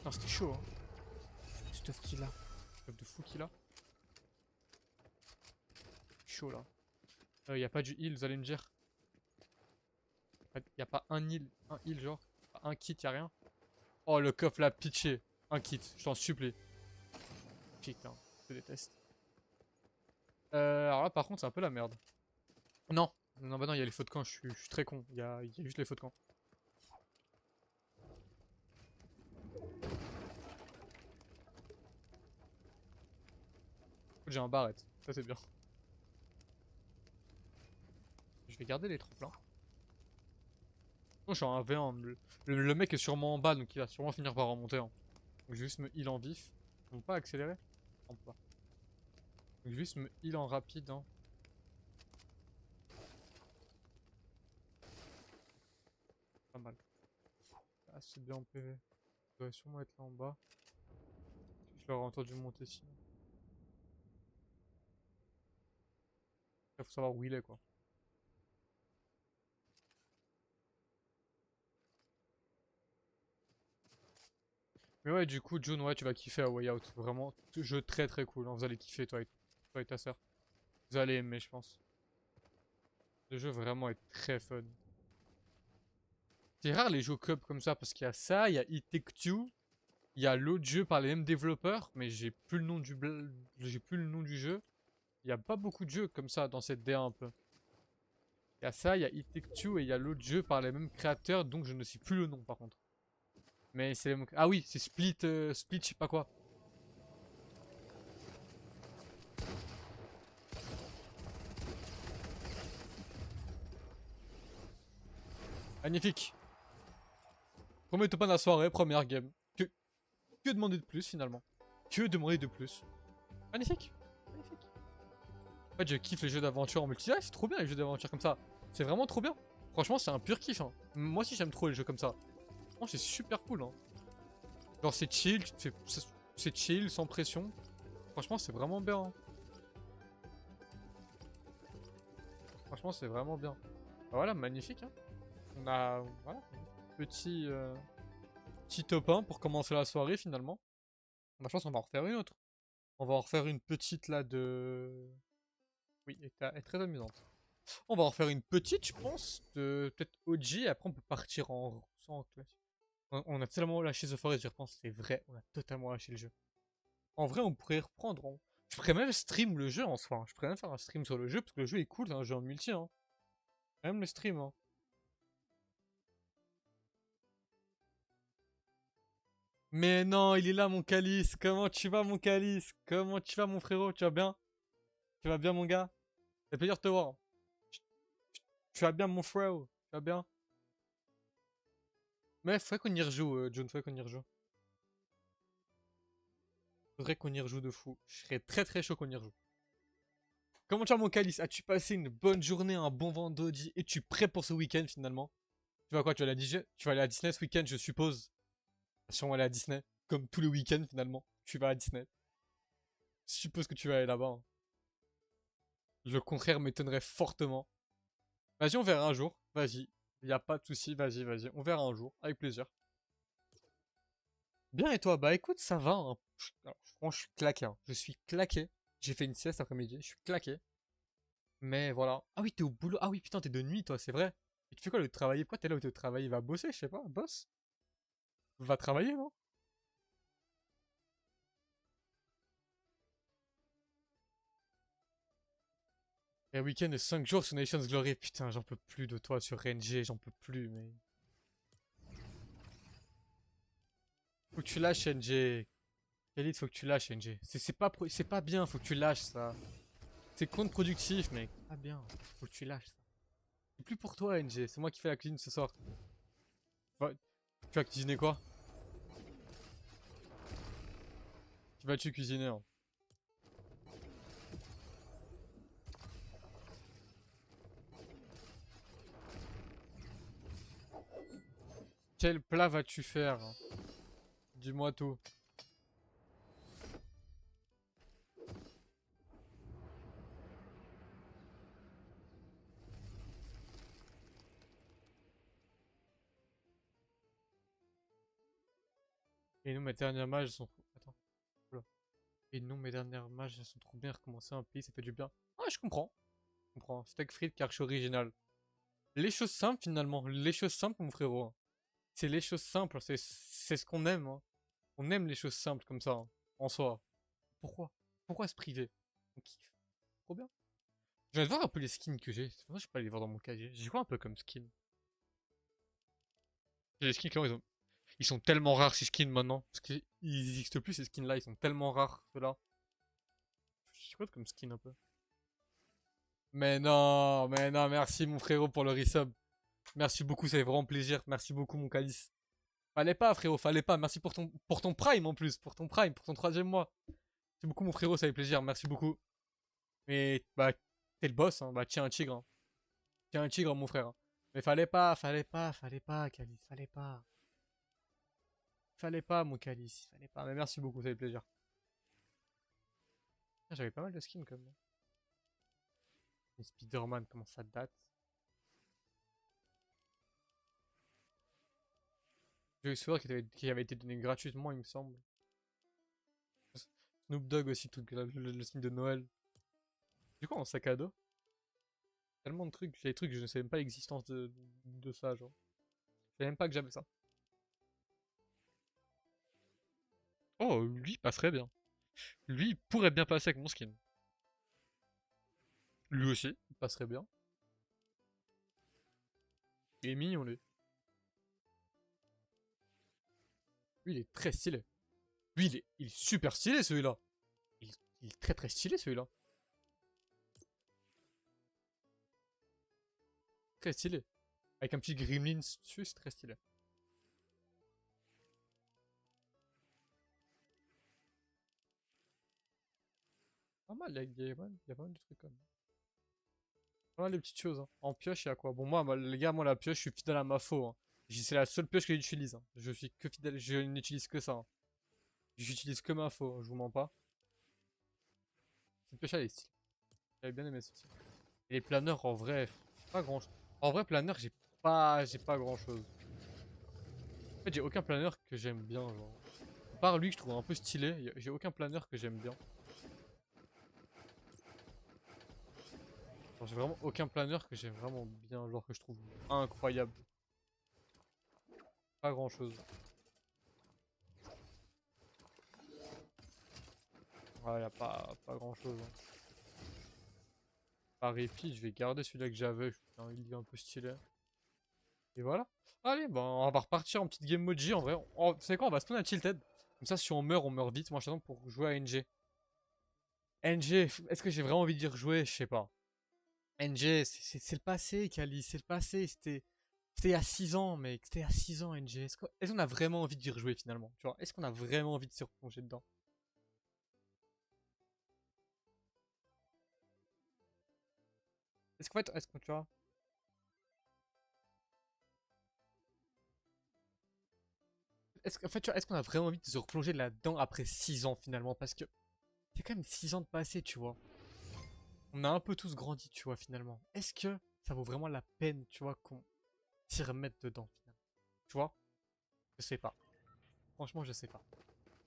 Non, c'était chaud, hein. Stuff qu'il a. Stuff de fou qu'il a. Chaud là. Y a pas du heal, vous allez me dire. Y a pas un heal genre. Pas un kit, y a rien. Oh, le coffre l'a pitché. Un kit, je t'en supplie. Putain, je déteste. Alors là, par contre, c'est un peu la merde. Non, non, bah non, il y a les feux de camp, je suis très con. Il y a juste les feux de camp. J'ai un barrette, ça c'est bien. Je vais garder les tremplins. Moi, je suis en 1v1. Le mec est sûrement en bas, donc il va sûrement finir par remonter, hein. Donc je vais juste me heal en vif. On peut pas accélérer? On peut pas. Donc je vais juste me heal en rapide, hein. Pas mal. Ah, c'est bien en PV. Ça doit sûrement être là en bas. Je l'aurais entendu monter sinon. Il faut savoir où il est, quoi. Mais ouais, du coup, June, ouais, tu vas kiffer à Way Out. Vraiment, jeu très très cool, hein. Vous allez kiffer, toi et ta soeur. Vous allez aimer, je pense. Le jeu vraiment est très fun. C'est rare les jeux coop comme ça, parce qu'il y a ça, il y a It Take Two, il y a l'autre jeu par les mêmes développeurs, mais j'ai plus le nom du jeu. Il y a pas beaucoup de jeux comme ça dans cette DA un peu. Il y a ça, il y a It Take Two et il y a l'autre jeu par les mêmes créateurs, donc je ne sais plus le nom par contre. Mais c'est les mêmes. Ah oui, c'est Split, je sais pas quoi. Magnifique. Premier top 1 de la soirée, première game. Que demander de plus finalement? Que demander de plus? Magnifique. Magnifique. En fait, je kiffe les jeux d'aventure en multi. Ah, c'est trop bien les jeux d'aventure comme ça. C'est vraiment trop bien. Franchement, c'est un pur kiff, hein. Moi aussi, j'aime trop les jeux comme ça. Franchement, c'est super cool, hein. Genre, c'est chill, c'est chill, sans pression. Franchement, c'est vraiment bien, hein. Franchement, c'est vraiment bien. Bah voilà, magnifique, hein. On a, voilà, petit, petit top 1 pour commencer la soirée finalement. Bah, je pense qu'on va en refaire une autre. On va en refaire une petite là de. Oui, elle est très amusante. On va en refaire une petite, je pense, de peut-être OG, et après on peut partir en classique. On a tellement lâché The Forest, j'y repense, c'est vrai, on a totalement lâché le jeu. En vrai, on pourrait reprendre, hein. Je pourrais même stream le jeu en soi, hein. Je pourrais même faire un stream sur le jeu, parce que le jeu est cool, c'est un jeu en multi, hein. Même le stream, hein. Mais non, il est là, mon Calice. Comment tu vas, mon Calice? Comment tu vas, mon frérot? Tu vas bien? Tu vas bien, mon gars? Ça fait plaisir de te voir. Tu, tu vas bien, mon frère? Tu vas bien? Mais faudrait qu'on y rejoue, John, faudrait qu'on y rejoue. Faudrait qu'on y rejoue de fou. Je serais très très chaud qu'on y rejoue. Comment tu vas, mon Calice? As-tu passé une bonne journée, un bon vendredi? Es-tu prêt pour ce week-end finalement? Tu vas quoi? Tu vas aller à Disney ce week-end, je suppose. Si on va aller à Disney. Comme tous les week-ends finalement. Tu vas à Disney. Je suppose que tu vas aller là-bas, hein. Le contraire m'étonnerait fortement. Vas-y, on verra un jour. Vas-y. Y a pas de souci. Vas-y, vas-y. On verra un jour. Avec plaisir. Bien et toi? Bah écoute, ça va, hein. Alors, franchement, je suis claqué, hein. Je suis claqué. J'ai fait une sieste après-midi, je suis claqué. Mais voilà. Ah oui, t'es au boulot. Ah oui, putain, t'es de nuit, toi, c'est vrai. Et tu fais quoi, le travailler? Pourquoi t'es là où tu travailles? Va bosser, je sais pas, bosse. Va travailler, non? Et un week-end de 5 jours sur Nations Glory. Putain, j'en peux plus de toi sur RNG, j'en peux plus, mais. Faut que tu lâches, NG. Elite, faut que tu lâches, NG. C'est pas bien, faut que tu lâches ça. C'est contre-productif, mec. Pas bien, faut que tu lâches ça. C'est plus pour toi, NG. C'est moi qui fais la cuisine ce soir. Tu vas cuisiner quoi? Tu vas-tu cuisiner, hein? Quel plat vas-tu faire, hein? Dis-moi tout. Et nous, mes dernières mages sont trop... Attends. Oula. Et non, mes dernières mages, elles sont trop bien. Recommencer un pays, ça fait du bien. Ah, je comprends. Je comprends. Steak frites, carche original. Les choses simples, finalement. Les choses simples, mon frérot, hein. C'est les choses simples. C'est ce qu'on aime, hein. On aime les choses simples comme ça, hein, en soi. Pourquoi? Pourquoi se priver? On kiffe. Trop bien. Je vais voir un peu les skins que j'ai. C'est pour ça que je peux pas les voir dans mon casier. J'ai quoi un peu comme skin? Les skins, clairement, ils sont tellement rares ces skins maintenant. Parce qu'ils n'existent plus ces skins là, ils sont tellement rares ceux-là. Je sais quoi comme skin un peu. Mais non, merci mon frérot pour le resub. Merci beaucoup, ça fait vraiment plaisir. Merci beaucoup mon calice. Fallait pas frérot, fallait pas. Merci pour ton prime en plus, pour ton prime, pour ton troisième mois. Merci beaucoup mon frérot, ça fait plaisir, merci beaucoup. Mais bah t'es le boss, hein. Bah tiens un tigre, hein. Tiens un tigre mon frère, hein. Mais fallait pas, calice, fallait pas. Fallait pas mon calice, fallait pas. Mais merci beaucoup, ça fait plaisir. J'avais pas mal de skins quand même. Et Spider-Man, comment ça date? J'ai eu souvenir qu'il avait été donné gratuitement, il me semble. Snoop Dogg aussi, tout le skin de Noël. Du coup, en sac à dos, tellement de trucs. J'ai des trucs, je ne savais même pas l'existence de ça, genre. Je savais même pas que j'avais ça. Oh, lui passerait bien. Lui, il pourrait bien passer avec mon skin. Lui aussi, il passerait bien. Il est mignon, lui. Lui, il est très stylé. Lui, il est super stylé, celui-là. Il, il est très très stylé, celui-là. Très stylé. Avec un petit gremlin dessus, c'est très stylé. Pas mal, il y a pas mal de trucs comme ça. Pas mal de petites choses, hein. En pioche, il y a quoi? Bon, moi, les gars, moi, la pioche, je suis fidèle à ma faux, hein. C'est la seule pioche que j'utilise, hein. Je suis que fidèle, je n'utilise que ça, hein. J'utilise que ma faux, hein, je vous mens pas. Cette pioche, elle est stylée. J'avais bien aimé ceci. Et les planeurs, en vrai, pas grand chose. En vrai, planeur, j'ai pas grand chose. En fait, j'ai aucun planeur que j'aime bien, genre. À part lui, que je trouve un peu stylé, j'ai aucun planeur que j'aime bien. Genre, j'ai vraiment aucun planeur que j'aime vraiment bien, genre que je trouve incroyable. Pas grand chose. Ouais, y a pas grand chose, hein. Par répit, je vais garder celui-là que j'avais. Putain, il est un peu stylé. Et voilà. Allez, bah, on va repartir en petite game Moji en vrai. Vous savez quoi, on va spawn à Tilted. Comme ça, si on meurt vite. Moi, j'attends pour jouer à NG. NG, est-ce que j'ai vraiment envie d'y rejouer? Je sais pas. NG, c'est le passé, Kali, c'est le passé. C'était il y a 6 ans, mec. C'était il y a 6 ans, NG. Est-ce qu'on a vraiment envie d'y rejouer finalement? Tu vois, est-ce qu'on a vraiment envie de se replonger dedans? Est-ce qu'en fait, est-ce que tu vois, est-ce qu'en fait, tu vois, est-ce qu'on a vraiment envie de se replonger là-dedans après 6 ans finalement? Parce que c'est quand même 6 ans de passé, tu vois. On a un peu tous grandi, tu vois, finalement. Est-ce que ça vaut vraiment la peine, tu vois, qu'on s'y remette dedans, finalement? Tu vois? Je sais pas. Franchement, je sais pas.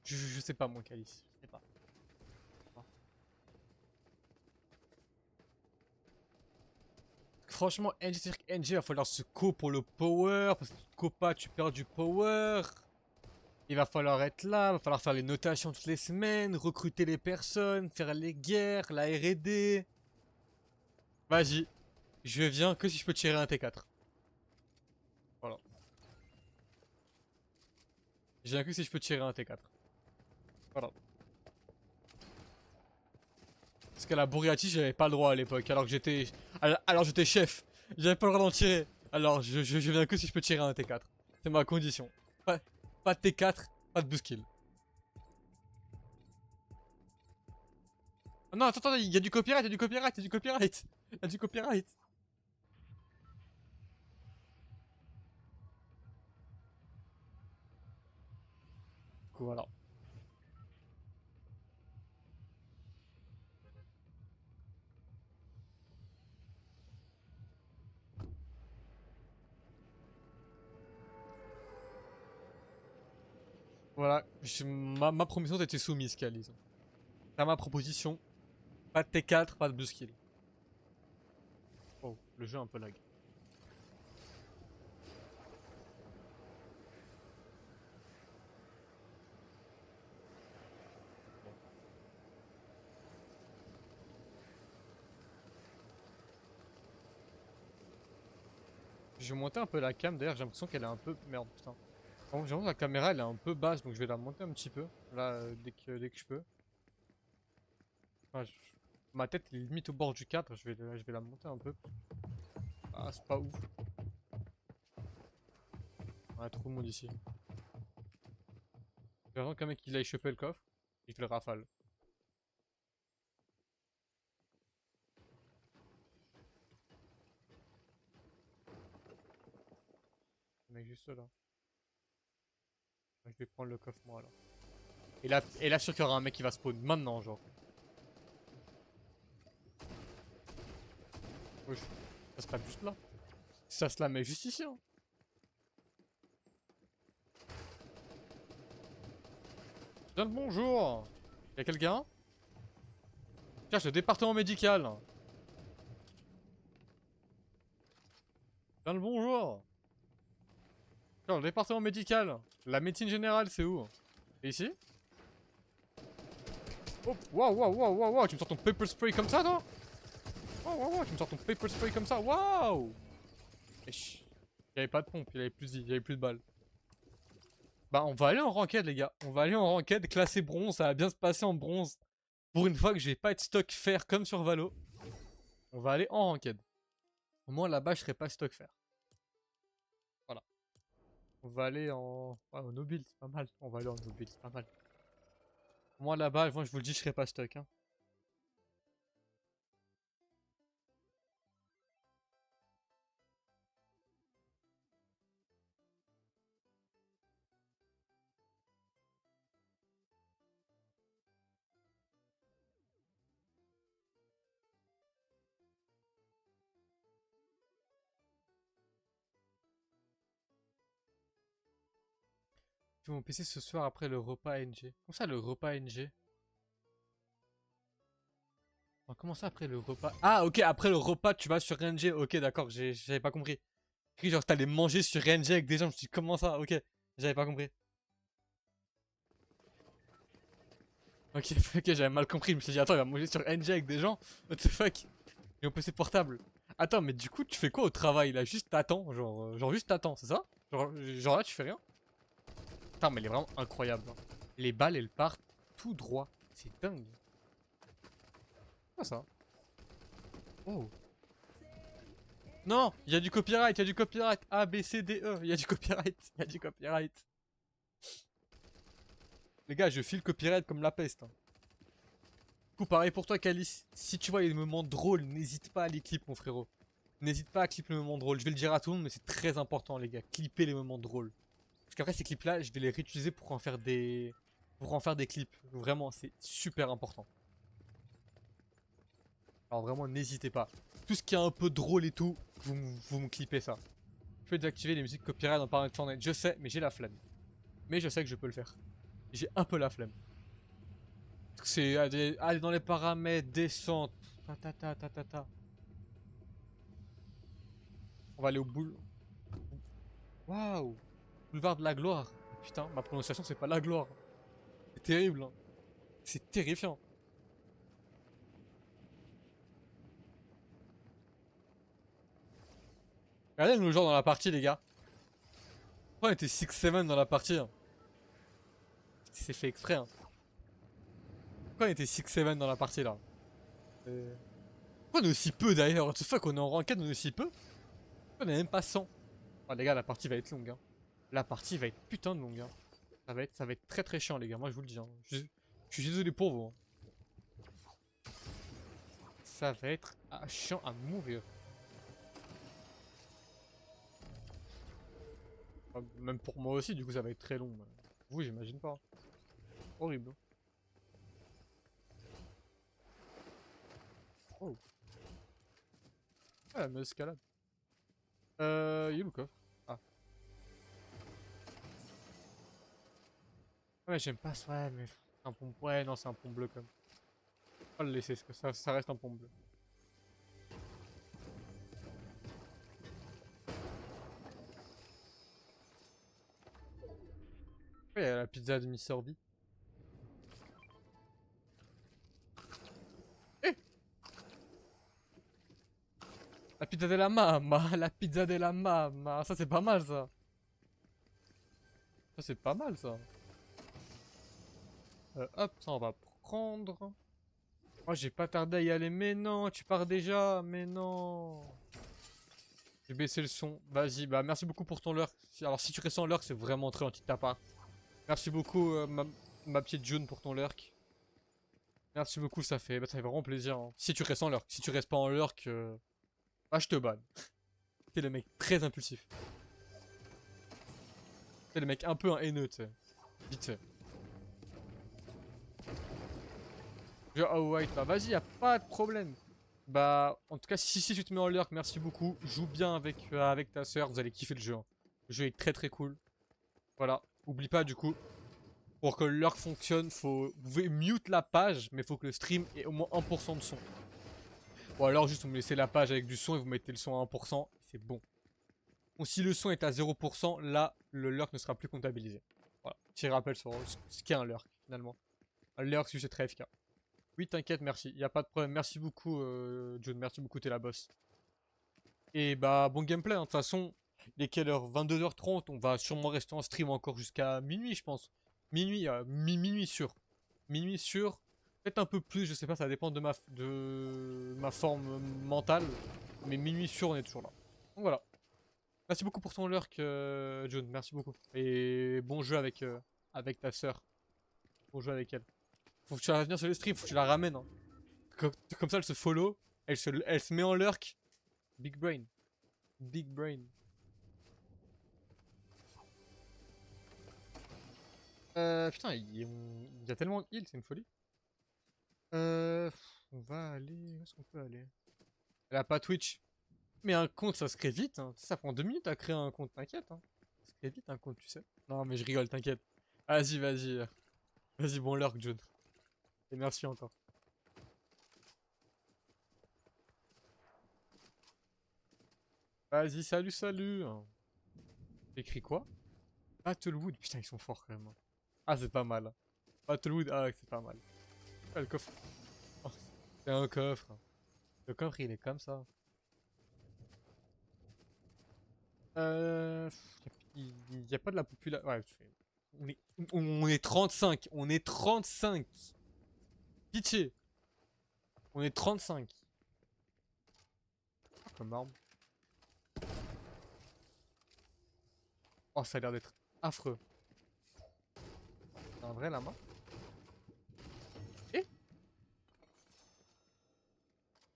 Je sais pas, mon Calice. Je sais pas. Franchement, NG, va falloir se co pour le power. Parce que si tu te co pas, tu perds du power. Il va falloir être là, il va falloir faire les notations toutes les semaines, recruter les personnes, faire les guerres, la R&D. Vas-y, je viens que si je peux tirer un T4. Voilà. Je viens que si je peux tirer un T4. Voilà. Parce qu'à la Bourriati, j'avais pas le droit à l'époque, alors que j'étais... Alors j'étais chef. J'avais pas le droit d'en tirer. Alors je viens que si je peux tirer un T4. C'est ma condition. Pas de T4, pas de boost kill. Oh non, attends, il y a du copyright, il y a du copyright, il y a du copyright. Il y a du copyright. Voilà. Voilà, ma proposition était soumise, Calice. T'as ma proposition, pas de T4, pas de boost kill. Oh, le jeu est un peu lag. Je vais monter un peu la cam, d'ailleurs j'ai l'impression qu'elle est un peu... Merde, putain. Bon, j'ai l'impression que la caméra elle est un peu basse, donc je vais la monter un petit peu. Là, dès que je peux. Enfin, ma tête est limite au bord du cadre, je vais la monter un peu. Ah, c'est pas ouf. Ah, trop de monde ici. J'attends qu'un mec il aille choper le coffre, et je le rafale. Le mec juste là. Je vais prendre le coffre moi là. Et là, sûr qu'il y aura un mec qui va spawn maintenant, genre. Wesh, ça se passe juste là. Ça se la met juste ici, hein. Bien le bonjour. Y'a quelqu'un? Cherche le département médical. Bien le bonjour. Cherche le département médical. La médecine générale, c'est où? C'est ici? Oh, waouh, waouh, waouh, waouh, waouh, tu me sors ton paper spray comme ça, toi? Waouh, waouh, waouh, tu me sors ton paper spray comme ça, waouh! Wesh. Y'avait pas de pompe, il avait plus de balles. Bah, on va aller en ranked, les gars. On va aller en ranked, classé bronze, ça va bien se passer en bronze. Pour une fois que je vais pas être stock fer comme sur Valo. On va aller en ranked. Au moins là-bas, je serai pas stock fer. Voilà. On va aller en... Ouais, en Nobil, c'est pas mal. On va aller en Nobil, c'est pas mal. Au moins là-bas, moi je vous le dis, je serai pas stock. Hein. Je vais mon PC ce soir après le repas NG. Comment ça, le repas NG? Comment ça après le repas? Ah, ok, après le repas, tu vas sur NG. Ok, d'accord, j'avais pas compris. J'ai cru genre t'allais manger sur NG avec des gens. Je me suis dit, comment ça? Ok, j'avais pas compris. Ok, ok, j'avais mal compris. Je me suis dit, attends, il va manger sur NG avec des gens. What the fuck? Et mon PC portable. Attends, mais du coup, tu fais quoi au travail là? Juste t'attends, genre juste t'attends, c'est ça? Genre là, tu fais rien? Putain, mais elle est vraiment incroyable. Hein. Les balles, elles partent tout droit. C'est dingue. Quoi ça? Oh. Non, il y a du copyright, il y a du copyright. A, B, C, D, E. Il y a du copyright, il y a du copyright. Les gars, je file copyright comme la peste. Hein. Du coup, pareil pour toi, Calice. Si tu vois les moments drôles, n'hésite pas à les clip, mon frérot. N'hésite pas à clipper les moments drôles. Je vais le dire à tout le monde, mais c'est très important, les gars. Clipper les moments drôles. Parce qu'après, ces clips-là, je vais les réutiliser pour en faire des... Pour en faire des clips. Vraiment, c'est super important. Alors vraiment, n'hésitez pas. Tout ce qui est un peu drôle et tout, vous me clippez ça. Je peux désactiver les musiques copyright en parlant de Fortnite. Je sais, mais j'ai la flemme. Mais je sais que je peux le faire. J'ai un peu la flemme. C'est aller dans les paramètres, descente. Ta ta ta ta ta ta. On va aller au bout. Waouh! Boulevard de la gloire. Putain, ma prononciation c'est pas la gloire. C'est terrible, hein. C'est terrifiant. Regardez nos gens dans la partie, les gars. Pourquoi on était 6-7 dans la partie, hein? C'est fait exprès, hein. Pourquoi on était 6-7 dans la partie, là? Pourquoi on est aussi peu, d'ailleurs? What the fuck, on est en ranked, on est aussi peu? On est même pas 100. Oh, les gars, la partie va être longue, hein. La partie va être putain de longue, hein. Ça va être très très chiant, les gars. Moi, je vous le dis, hein. Je suis désolé pour vous, hein. Ça va être chiant à mourir. Enfin, même pour moi aussi, du coup, ça va être très long. Vous, j'imagine pas. Horrible. Oh. Ah, mais escalade. Il est où le coffre? Ah. Ouais, j'aime pas ça, ouais, mais c'est un pont. Ouais, non, c'est un pont bleu quand même. Faut le laisser, parce que ça reste un pont bleu. Ouais, il y a la pizza de Miss Orbi. Eh! La pizza de la mamma! La pizza de la mamma! Ça, c'est pas mal, ça! Ça, c'est pas mal, ça! Hop, ça, on va prendre. Oh, j'ai pas tardé à y aller, mais non, tu pars déjà, mais non! J'ai baissé le son. Vas-y, bah merci beaucoup pour ton lurk. Alors si tu restes en lurk, c'est vraiment très gentil de ta part. Merci beaucoup ma petite June pour ton lurk. Merci beaucoup, ça fait vraiment plaisir, hein. Si tu restes en lurk. Si tu restes pas en lurk, bah je te banne. T'es le mec très impulsif. T'es le mec un peu un haineux, tu sais. Vite fait. Oh white, bah vas-y, y a pas de problème. Bah, en tout cas, si tu te mets en lurk, merci beaucoup. Joue bien avec ta soeur, vous allez kiffer le jeu, hein. Le jeu est très très cool. Voilà. Oublie pas du coup, pour que le lurk fonctionne, vous pouvez mute la page, mais il faut que le stream ait au moins 1% de son. Ou alors juste vous me laissez la page avec du son et vous mettez le son à 1%, c'est bon. Bon, si le son est à 0%, là, le lurk ne sera plus comptabilisé. Voilà, petit rappel sur ce qu'est un lurk, finalement. Un lurk, c'est très efficace. Oui, t'inquiète, merci. Y a pas de problème. Merci beaucoup, John. Merci beaucoup, t'es la boss. Et bah, bon gameplay, hein. De toute façon, il est quelle heure? 22h30. On va sûrement rester en stream encore jusqu'à minuit, je pense. Minuit, minuit sûr. Minuit sûr. Peut-être un peu plus, je sais pas, ça dépend de ma forme mentale. Mais minuit sûr, on est toujours là. Donc voilà. Merci beaucoup pour ton lurk, John. Merci beaucoup. Et bon jeu avec ta sœur. Bon jeu avec elle. Faut que tu la viennes sur les streams, faut que tu la ramènes, hein. Comme ça, elle se follow. Elle se met en lurk. Big brain. Big brain. Putain, il y a tellement de heal, c'est une folie. On va aller. Où est-ce qu'on peut aller? Elle a pas Twitch. Mais un compte, ça se crée vite, hein. Ça prend 2 minutes à créer un compte, t'inquiète, hein. Ça se crée vite un compte, tu sais. Non, mais je rigole, t'inquiète. Vas-y, vas-y. Vas-y, bon lurk, John. Et merci encore. Vas-y, salut, salut. Écrit quoi? Battlewood. Putain, ils sont forts quand même, hein. Ah, c'est pas mal. Battlewood, ah, ouais, c'est pas mal. Ah, le coffre. Oh, c'est un coffre. Le coffre, il est comme ça. Euh... Il n'y a pas de la population. Ouais, on est 35. On est 35. Pitié. On est 35. Ah, comme arme. Oh, ça a l'air d'être affreux. C'est un vrai lama. Eh?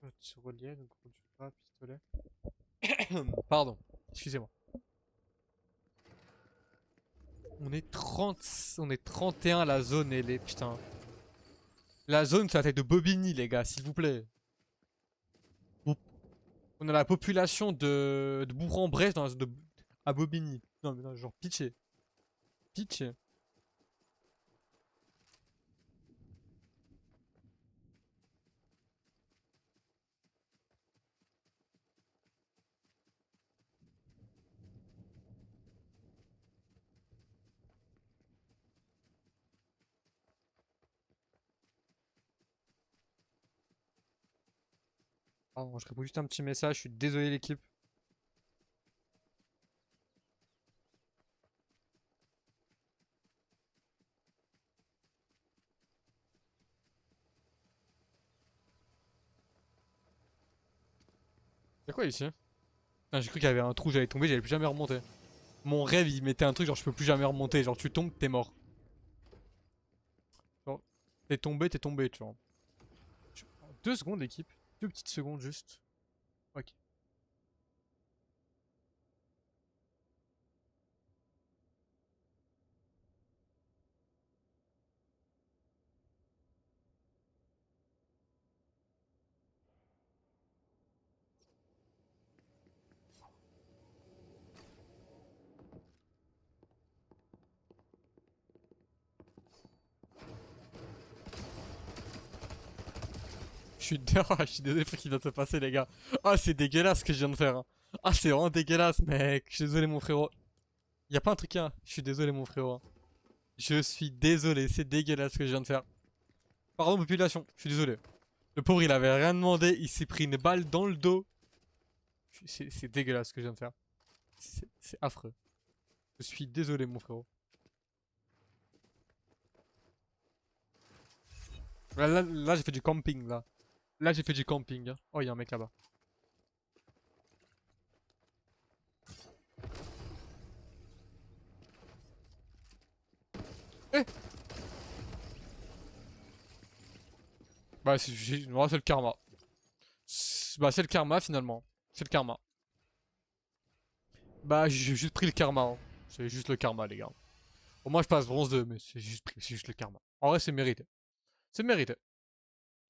Petit relief, gros du pas, pistolet. Pardon. Excusez-moi. On est 30. On est 31 la zone, elle est. Putain. La zone, c'est la taille de Bobigny, les gars, s'il vous plaît. On a la population de Bourg-en-Bresse à Bobigny. Non, mais non, genre, pitié. Pitié. Pardon, je réponds juste un petit message, je suis désolé l'équipe. Y'a quoi ici? Putain, j'ai cru qu'il y avait un trou, j'allais tomber, j'allais plus jamais remonter. Mon rêve, il mettait un truc genre je peux plus jamais remonter, genre tu tombes, t'es mort. Genre, t'es tombé, tu vois. 2 secondes l'équipe, 2 petites secondes juste. Ok. Je suis désolé pour ce qui vient de se passer les gars. Ah c'est dégueulasse ce que je viens de faire. Hein. Ah c'est vraiment dégueulasse mec. Je suis désolé mon frérot. Y'a pas un truc hein. Je suis désolé mon frérot. Je suis désolé, c'est dégueulasse ce que je viens de faire. Pardon population, je suis désolé. Le pauvre il avait rien demandé, il s'est pris une balle dans le dos. C'est dégueulasse ce que je viens de faire. C'est affreux. Je suis désolé mon frérot. Là, j'ai fait du camping là. Là j'ai fait du camping. Hein. Oh y'a un mec là-bas. Eh bah c'est le karma. Bah c'est le karma finalement. C'est le karma. Bah j'ai juste pris le karma. Hein. C'est juste le karma les gars. Au moins je passe bronze 2 mais c'est juste le karma. En vrai c'est mérité. C'est mérité.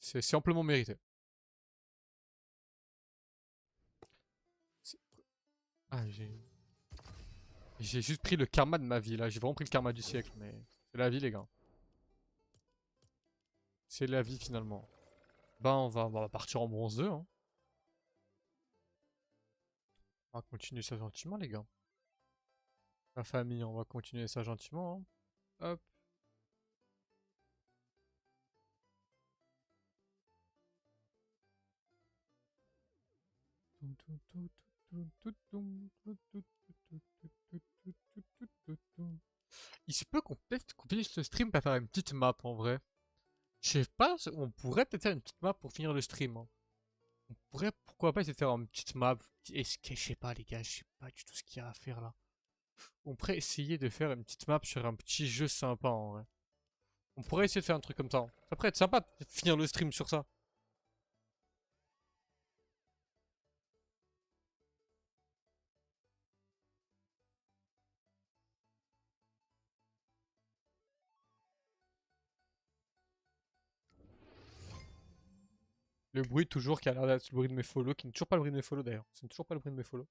C'est amplement mérité. C'est- Ah j'ai juste pris le karma de ma vie là. J'ai vraiment pris le karma du siècle mais c'est la vie les gars. C'est la vie finalement. Bah on va partir en bronze 2 hein. On va continuer ça gentiment les gars. La famille on va continuer ça gentiment. Hein. Hop. Il se peut qu'on peut-être qu'on finisse le stream pour faire une petite map en vrai. Je sais pas, on pourrait peut-être faire une petite map pour finir le stream. Hein. On pourrait pourquoi pas essayer de faire une petite map. Est-ce que je sais pas les gars, je sais pas du tout ce qu'il y a à faire là. On pourrait essayer de faire une petite map sur un petit jeu sympa en vrai. On pourrait essayer de faire un truc comme ça. Hein. Ça pourrait être sympa de finir le stream sur ça. Le bruit toujours qui a l'air d'être le bruit de mes follow, qui n'est toujours pas le bruit de mes follow d'ailleurs. C'est toujours pas le bruit de mes follow.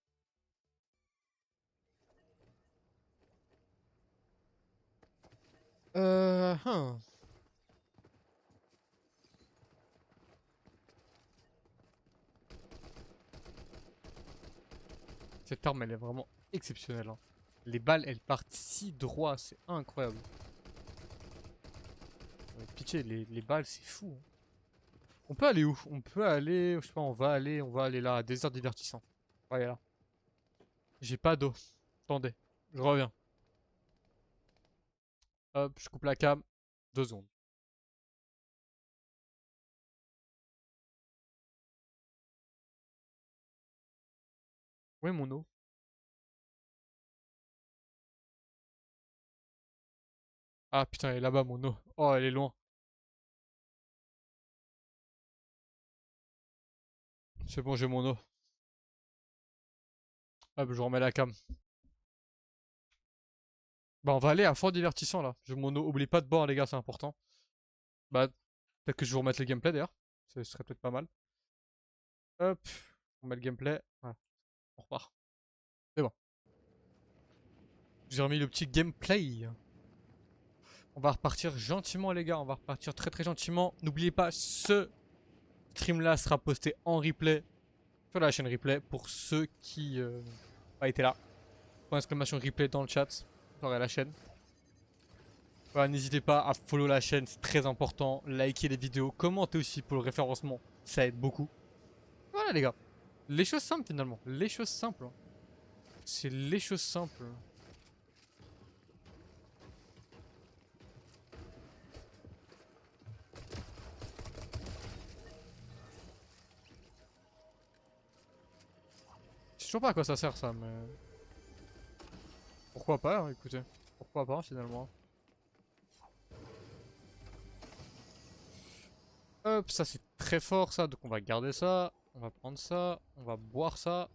Hein. Cette arme, elle est vraiment exceptionnelle. Hein. Les balles, elles partent si droit, c'est incroyable. Avec pitié, les balles, c'est fou. Hein. On peut aller où? On peut aller, je sais pas, on va aller là, à désert divertissant. Ouais, là. J'ai pas d'eau. Attendez, je reviens. Hop, je coupe la cam. 2 secondes. Où est mon eau? Ah putain, elle est là-bas, mon eau. Oh, elle est loin. C'est bon, j'ai mon eau. Hop, je remets la cam. Bah, on va aller à fort divertissant là. J'ai mon eau. Oublie pas de boire, les gars, c'est important. Bah, peut-être que je vais vous remettre le gameplay d'ailleurs. Ce serait peut-être pas mal. Hop, on met le gameplay. Voilà, on repart. C'est bon. J'ai remis le petit gameplay. On va repartir gentiment les gars. On va repartir très très gentiment. N'oubliez pas, ce stream là sera posté en replay sur la chaîne replay pour ceux qui n'ont pas été là. Point d'exclamation replay dans le chat. Vous aurez la chaîne. Voilà, n'hésitez pas à follow la chaîne, c'est très important. Likez les vidéos, commentez aussi pour le référencement, ça aide beaucoup. Voilà les gars. Les choses simples finalement. Les choses simples. Hein. C'est les choses simples. Je sais toujours pas à quoi ça sert ça, mais... Pourquoi pas, hein, écoutez. Pourquoi pas finalement. Hop, ça c'est très fort ça, donc on va garder ça. On va prendre ça, on va boire ça.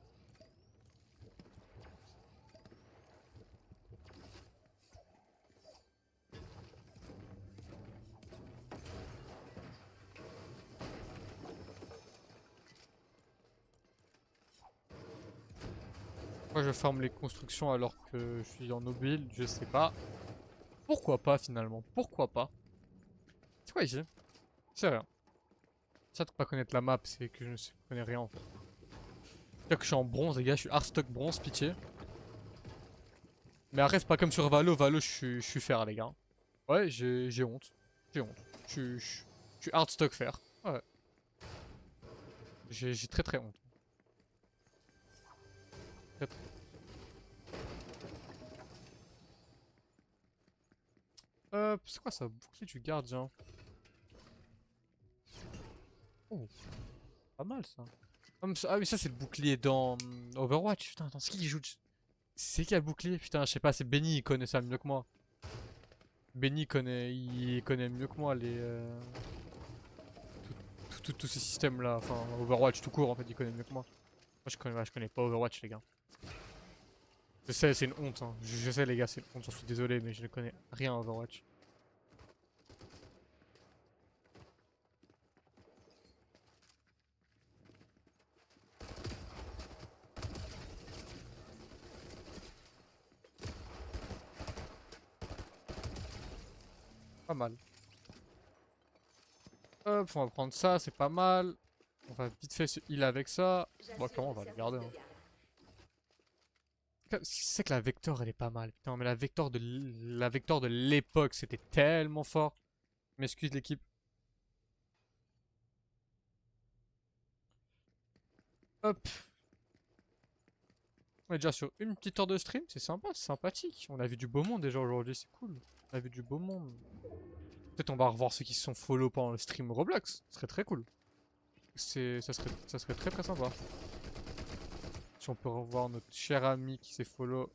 Moi je ferme les constructions alors que je suis en no build, je sais pas. Pourquoi pas finalement, pourquoi pas. C'est quoi ici? C'est rien. Ça de pas connaître la map, c'est que je ne connais rien en fait. C'est-à-dire que je suis en bronze les gars, je suis hardstock bronze, pitié. Mais après c'est pas comme sur Valo, Valo je suis fer les gars. Ouais, j'ai honte. J'ai honte. Je suis hardstock fer. Ouais. J'ai très très honte. Très, très. C'est quoi ça? Bouclier du gardien. Oh, pas mal ça. Ah, mais ça c'est le bouclier dans Overwatch. Putain, attends, c'est qui joue? C'est qui a le bouclier? Putain, je sais pas, c'est Benny, il connaît ça mieux que moi. Benny il connaît mieux que moi tous ces systèmes là. Enfin, Overwatch tout court en fait, il connaît mieux que moi. Moi je connais pas Overwatch les gars. Je sais, c'est une honte. Hein. Je sais les gars, c'est une honte, j'en suis désolé, mais je ne connais rien à Overwatch. Pas mal. Hop, on va prendre ça, c'est pas mal. On va vite fait se heal avec ça. Bon, clairement, on va le garder. Hein. C'est que la Vector, elle est pas mal. Putain, mais la Vector de l'époque, c'était tellement fort. Je m'excuse l'équipe. Hop. On est déjà sur une petite heure de stream, c'est sympa, c'est sympathique. On a vu du beau monde déjà aujourd'hui, c'est cool. On a vu du beau monde. Peut-être on va revoir ceux qui se sont follow pendant le stream Roblox. Ce serait très cool. Ça serait très très sympa. Si on peut revoir notre cher ami qui s'est follow.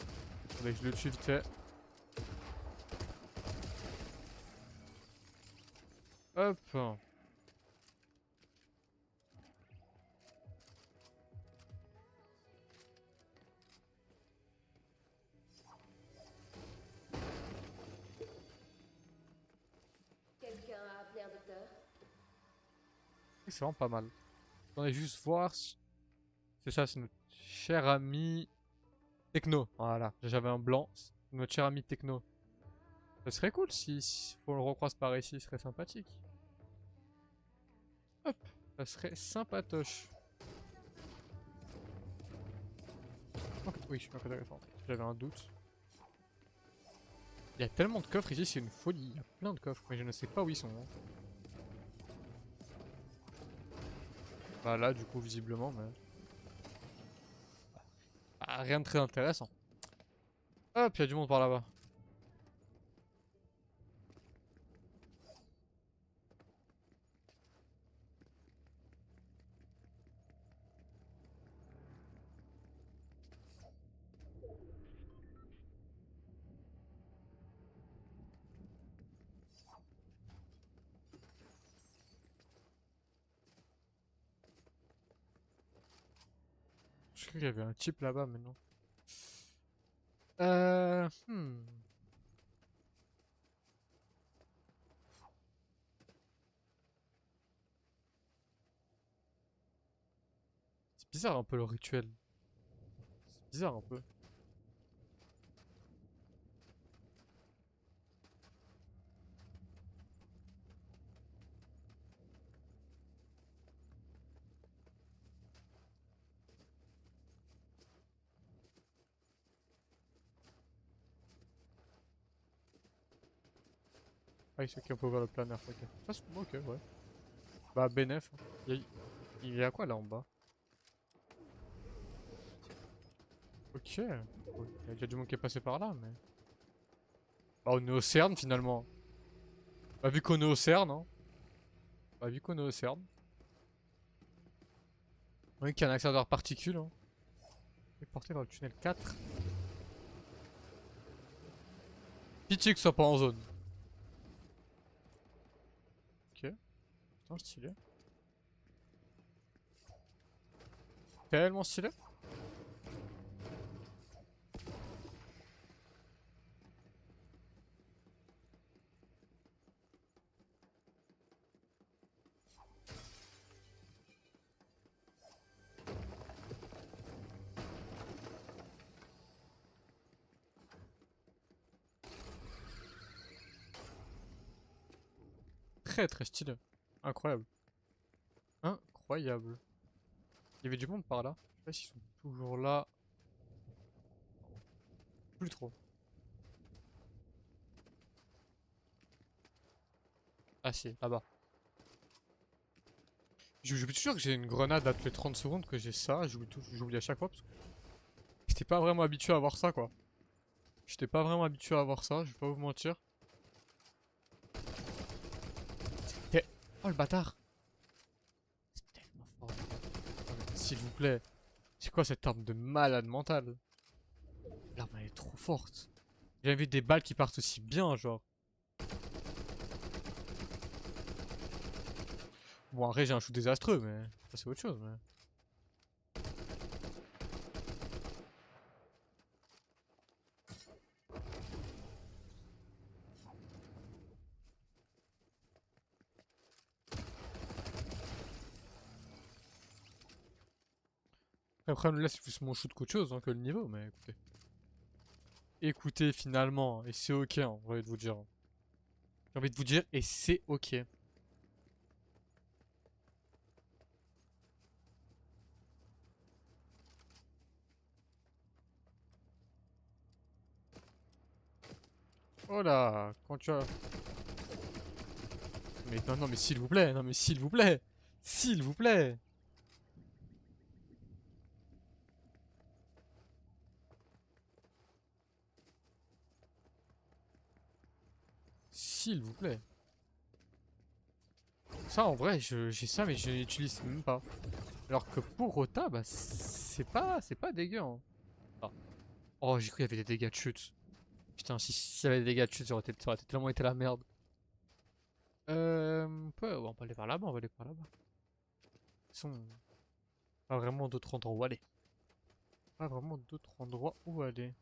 Faudrait que je le tue vite fait. Hop. Quelqu'un a appelé un docteur? C'est vraiment pas mal. On va juste voir. C'est ça, c'est notre cher ami Techno. Voilà, j'avais un blanc. Notre cher ami Techno. Ça serait cool si on le recroise par ici, ce serait sympathique. Hop, ça serait sympatoche. Oui, je suis bien d'accord. J'avais un doute. Il y a tellement de coffres ici, c'est une folie. Il y a plein de coffres, mais je ne sais pas où ils sont. Hein. Bah là, du coup, visiblement, mais... Ah, rien de très intéressant. Hop, il y a du monde par là-bas. Je crois qu'il y avait un type là-bas, mais non. Hmm. C'est bizarre un peu le rituel. C'est bizarre un peu. Ah, c'est qui on peut voir le planeur, ok. Ça, ok, ouais. Bah, BNF. Il y a quoi là en bas? Ok. Il y a déjà du monde qui est passé par là, mais... Bah, on est au CERN, finalement. Bah, vu qu'on est au CERN, hein. Bah, vu qu'on est au CERN. Oui, qu'il y a un accélérateur particules, hein. On est porté dans le tunnel 4. Pitié que ce soit pas en zone. Ok. Putain, stylé. Tellement stylé. Très très stylé. Incroyable. Incroyable. Il y avait du monde par là. Je sais pas s'ils sont toujours là. Plus trop. Ah si, là-bas. J'oublie toujours que j'ai une grenade à toutes les 30 secondes, que j'ai ça. J'oublie à chaque fois parce que j'étais pas vraiment habitué à voir ça, quoi. J'étais pas vraiment habitué à voir ça, je vais pas vous mentir. Oh le bâtard! C'est tellement fort. Non, mais s'il vous plaît. C'est quoi cette arme de malade mental? L'arme elle est trop forte. J'ai jamais vu des balles qui partent aussi bien, genre. Bon, après, j'ai un shoot désastreux, mais ça, c'est autre chose. Mais... Après, là, c'est plus mon shoot qu'autre chose hein, que le niveau, mais écoutez. Écoutez, finalement, et c'est ok, hein, j'ai envie de vous dire. J'ai envie de vous dire, et c'est ok. Oh là, quand tu as... Mais non, non, mais s'il vous plaît, non, mais s'il vous plaît, s'il vous plaît. S'il vous plaît. Ça, en vrai, j'ai ça, mais je l'utilise même pas. Alors que pour Rota, bah, c'est pas dégueu. Hein. Ah. Oh, j'ai cru qu'il y avait des dégâts de chute. Putain, s'il y avait des dégâts de chute, ça aurait tellement été la merde. On peut aller par là-bas, on va aller par là-bas. De toute façon, pas vraiment d'autres endroits où aller. Pas vraiment d'autres endroits où aller.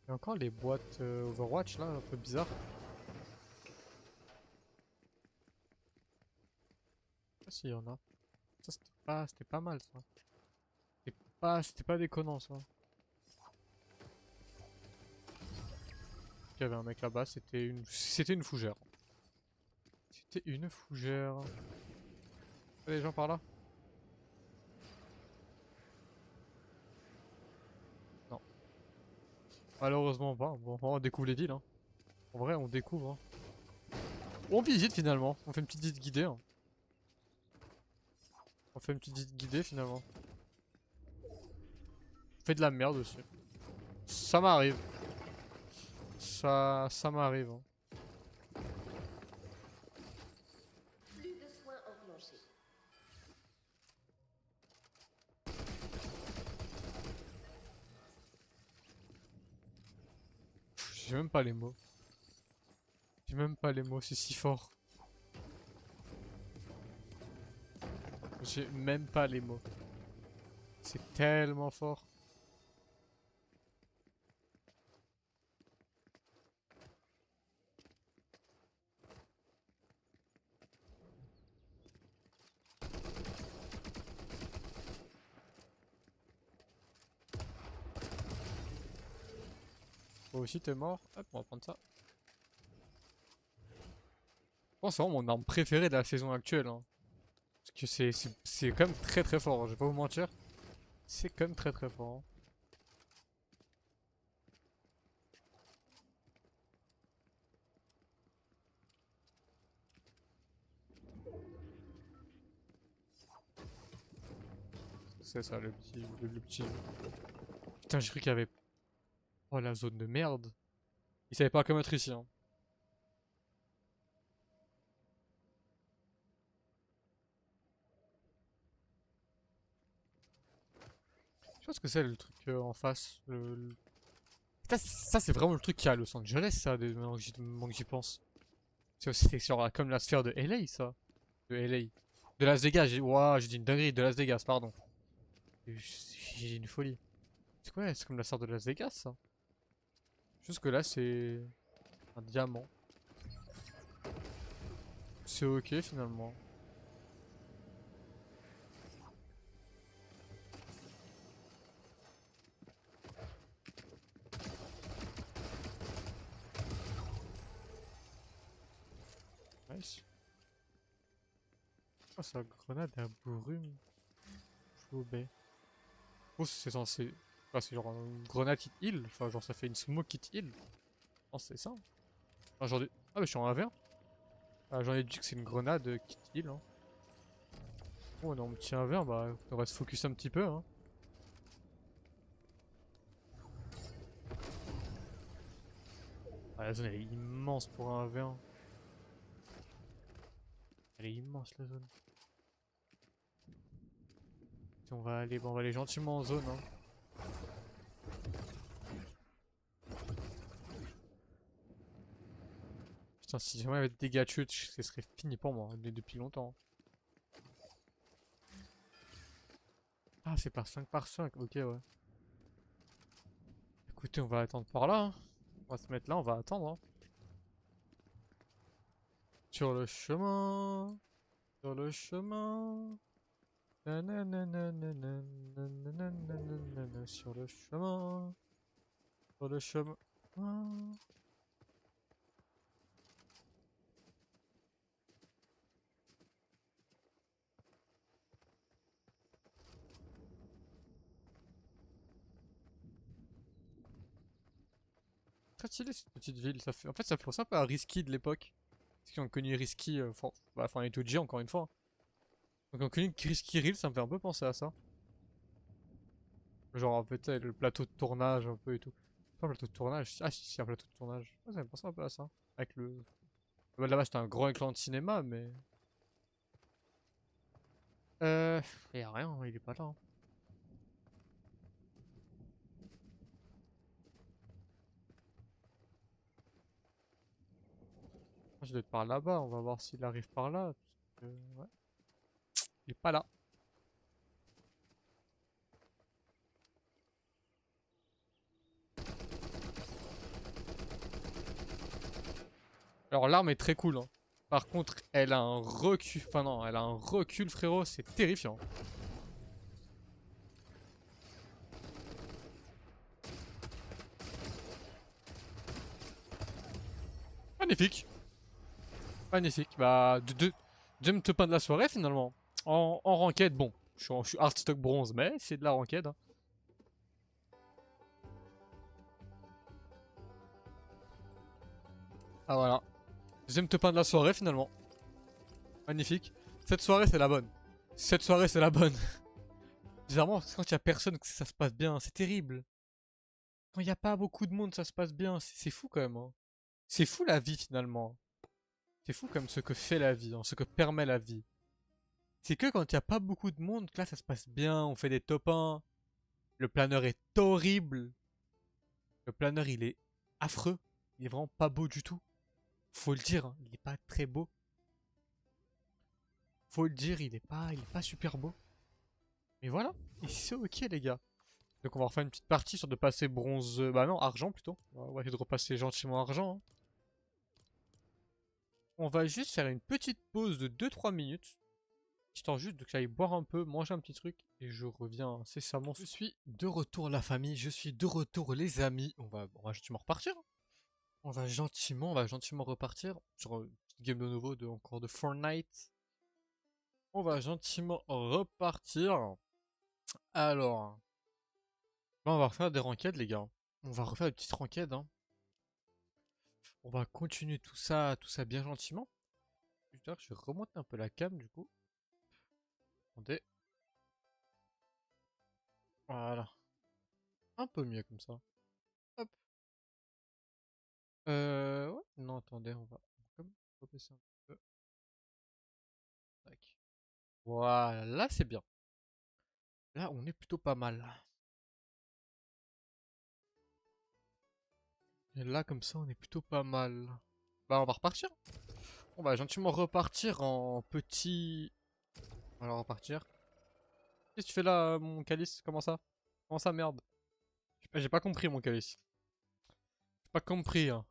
Il y a encore les boîtes Overwatch là, un peu bizarres. Ah si, il y en a. Ça c'était pas mal ça. C'était pas déconnant ça. Il y avait un mec là-bas, c'était une fougère. C'était une fougère. Il y a des gens par là? Non. Malheureusement pas. Bon, on découvre les villes. Hein. En vrai, on découvre. Hein. On visite finalement. On fait une petite visite guidée. Hein. On fait une petite visite guidée finalement. On fait de la merde aussi. Ça m'arrive. Ça m'arrive. Hein. Plus de soins enclenchés. J'ai même pas les mots. J'ai même pas les mots, c'est si fort. J'ai même pas les mots. C'est tellement fort. Toi aussi t'es mort. Hop, on va prendre ça. Je pense que c'est vraiment mon arme préférée de la saison actuelle. Hein. Parce que c'est quand même très très fort, hein, je vais pas vous mentir. C'est quand même très très fort. Hein. C'est ça le petit, le petit. Putain, j'ai cru qu'il y avait. Oh la zone de merde. Il savait pas comment être ici. Hein. Je sais pas ce que c'est le truc en face. Putain, ça c'est vraiment le truc qu'il y a à Los Angeles, ça, maintenant que j'y pense. C'est genre comme la sphère de LA, ça. De LA. De Las Vegas, ouah, j'ai dit une dinguerie, de Las Vegas, pardon. J'ai dit une folie. C'est quoi? C'est comme la sphère de Las Vegas, ça. Juste que là, c'est un diamant. C'est ok finalement. Nice. Oh, c'est la grenade à brume. Flobé. Oh, c'est censé. Enfin, c'est genre une grenade qui te heal. Enfin, genre ça fait une smoke qui te heal. Non, c'est ça. Enfin, genre ah, mais je suis en 1v1. Ah, j'en ai dit que c'est une grenade qui te heal. Hein. Oh, non, petit 1v1, bah, on va se focus un petit peu. Hein. Ah, la zone elle est immense pour un 1v1. Elle est immense la zone. Si on va aller, bon, on va aller gentiment en zone. Hein. Putain, si jamais il y avait des dégâts de chute, ce serait fini pour moi, depuis longtemps. Ah, c'est par 5 par 5, ok, ouais. Écoutez, on va attendre par là. Hein. On va se mettre là, on va attendre. Hein. Sur le chemin. Sur le chemin. Nananananananananananana, sur le chemin. Sur le chemin. Très stylé cette petite ville. Ça fait... En fait, ça fait penser un peu à Risky de l'époque. Ceux qui ont connu Risky, enfin les 2G encore une fois. Donc, on connu Risky Real, ça me fait un peu penser à ça. Genre, peut-être le plateau de tournage un peu et tout. Pas un plateau de tournage. Ah, si, si, un plateau de tournage. Ouais, ça me pense un peu à ça. Avec le. Là-bas, c'était un gros écran de cinéma, mais. Y'a rien, il est pas là. Hein. Je dois être par là-bas, on va voir s'il arrive par là. Parce que, ouais. Il est pas là. Alors l'arme est très cool. Hein. Par contre, elle a un recul. Enfin non, elle a un recul, frérot, c'est terrifiant. Magnifique. Magnifique. Bah, deuxième top 1 de la soirée finalement. En ranked, bon. Je suis Heartstock bronze, mais c'est de la ranked. Hein. Ah voilà. Deuxième top 1 de la soirée finalement. Magnifique. Cette soirée, c'est la bonne. Cette soirée, c'est la bonne. Bizarrement, quand il y a personne, que ça se passe bien. C'est terrible. Quand il n'y a pas beaucoup de monde, ça se passe bien. C'est fou quand même. Hein. C'est fou la vie finalement. C'est fou comme ce que fait la vie, hein, ce que permet la vie. C'est que quand il n'y a pas beaucoup de monde, que là ça se passe bien, on fait des top 1. Le planeur est horrible. Le planeur il est affreux. Il est vraiment pas beau du tout. Faut le dire, hein, il est pas très beau. Faut le dire, il est pas super beau. Mais voilà, et c'est ok les gars. Donc on va refaire une petite partie sur de passer bronze... Bah non, argent plutôt. On va essayer de repasser gentiment argent. Hein. On va juste faire une petite pause de 2-3 minutes. Histoire juste que j'aille boire un peu, manger un petit truc. Et je reviens incessamment. Je suis de retour la famille, je suis de retour les amis. On va gentiment repartir. Hein. On va gentiment repartir. Sur une petite game de nouveau encore de Fortnite. On va gentiment repartir. Alors... Là, on va refaire des ranked, les gars. On va refaire des petites ranked, hein. On va continuer tout ça bien gentiment. Putain, je vais remonter un peu la cam, du coup. Attendez. Voilà. Un peu mieux comme ça. Hop. Ouais. Non, attendez, on va comme rebaisser un peu. Tac. Voilà, là c'est bien. Là, on est plutôt pas mal. Et là, comme ça, on est plutôt pas mal. Bah, on va repartir. On va gentiment repartir en petit. On va repartir. Qu'est-ce que tu fais là, mon calice? Comment ça? Comment ça, merde? J'ai pas compris, mon calice. J'ai pas compris, hein.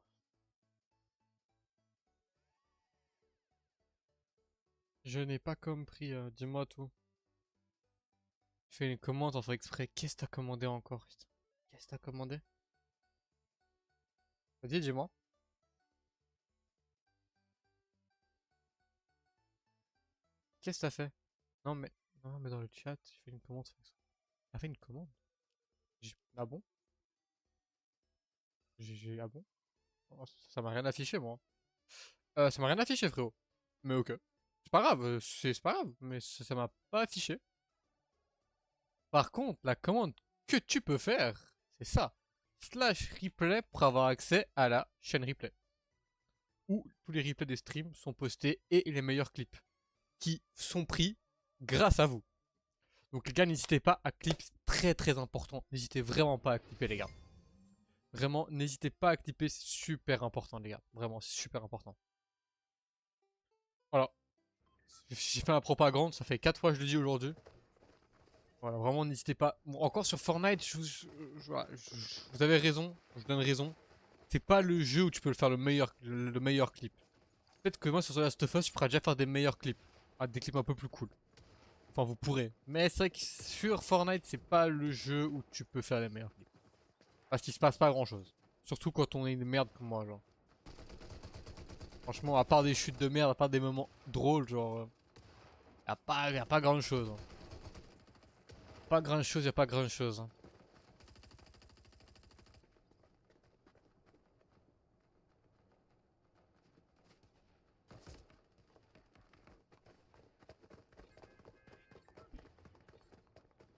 Je n'ai pas compris, dis-moi tout. Fais une commande en fait exprès. Qu'est-ce que t'as commandé encore? Putain. Qu'est-ce que t'as commandé? Vas-y, dis-moi. Qu'est-ce que t'as fait? Non, mais. Non, mais dans le chat, j'ai fait une commande. T'as fait une commande? Ah bon? Ah bon? Oh, ça m'a rien affiché, moi. Ça m'a rien affiché, frérot. Mais ok. C'est pas grave, c'est pas grave, mais ça m'a pas affiché. Par contre, la commande que tu peux faire, c'est ça. Slash replay pour avoir accès à la chaîne replay. Où tous les replays des streams sont postés et les meilleurs clips. Qui sont pris grâce à vous. Donc les gars, n'hésitez pas à clipper, c'est très très important. N'hésitez vraiment pas à clipper, les gars. Vraiment, n'hésitez pas à clipper, c'est super important, les gars. Vraiment, c'est super important. Voilà. J'ai fait ma propagande, ça fait 4 fois que je le dis aujourd'hui. Voilà, vraiment, n'hésitez pas. Bon, encore sur Fortnite, vous avez raison, je donne raison. C'est pas le jeu où tu peux le faire le meilleur clip. Peut-être que moi, sur The Last of Us, je ferai déjà faire des meilleurs clips. Ah, des clips un peu plus cool. Enfin, vous pourrez. Mais c'est vrai que sur Fortnite, c'est pas le jeu où tu peux faire les meilleurs clips. Parce qu'il se passe pas grand chose. Surtout quand on est une merde comme moi, genre. Franchement, à part des chutes de merde, à part des moments drôles, genre. Y a pas grand chose. Hein. Pas grand chose, y a pas grand chose. Hein.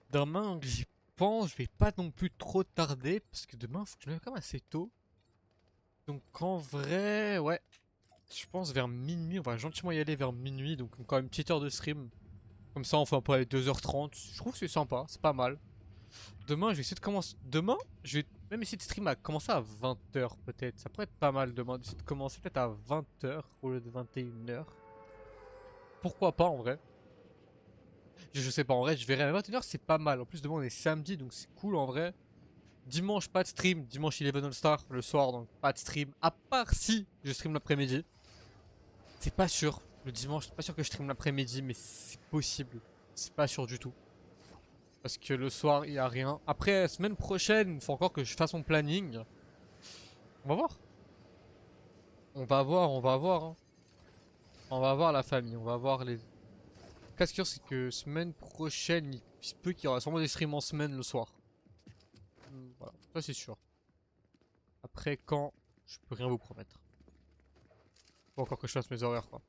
Demain, j'y pense, je vais pas non plus trop tarder. Parce que demain, faut que je me lève quand même assez tôt. Donc en vrai, ouais. Je pense vers minuit, on va gentiment y aller vers minuit. Donc encore une petite heure de stream. Comme ça, on fait un peu les 2h30. Je trouve que c'est sympa, c'est pas mal. Demain, je vais essayer de commencer. Demain, je vais même essayer de stream à commencer à 20h peut-être. Ça pourrait être pas mal demain d'essayer de commencer peut-être à 20h au lieu de 21h. Pourquoi pas en vrai? Je sais pas en vrai, je verrai à 21h, c'est pas mal. En plus, demain on est samedi donc c'est cool en vrai. Dimanche, pas de stream. Dimanche, 11 All Star le soir donc pas de stream. À part si je stream l'après-midi. C'est pas sûr. Le dimanche, c'est pas sûr que je stream l'après-midi, mais c'est possible. C'est pas sûr du tout. Parce que le soir, il y a rien. Après, semaine prochaine, il faut encore que je fasse mon planning. On va voir. On va voir, on va voir. Hein. On va voir la famille, on va voir les... Ce qu'il y a, c'est que semaine prochaine, il se peut qu'il y aura sûrement des streams en semaine le soir. Voilà, ça c'est sûr. Après, quand, je peux rien vous promettre. Faut encore que je fasse mes horaires, quoi.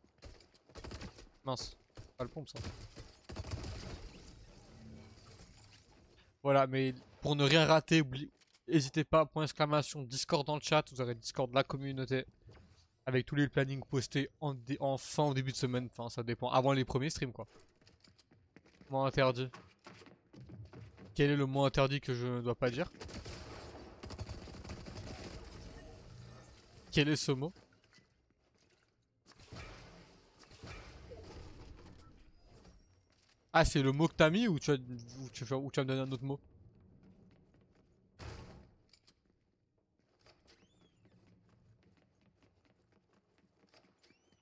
Mince, pas le pompe ça. Voilà, mais pour ne rien rater, n'hésitez pas, point d'exclamation, Discord dans le chat, vous aurez Discord de la communauté. Avec tous les plannings postés en fin au début de semaine, enfin ça dépend, avant les premiers streams quoi. Mot interdit. Quel est le mot interdit que je ne dois pas dire? Quel est ce mot? Ah, c'est le mot que t'as mis ou ou tu vas me donner un autre mot?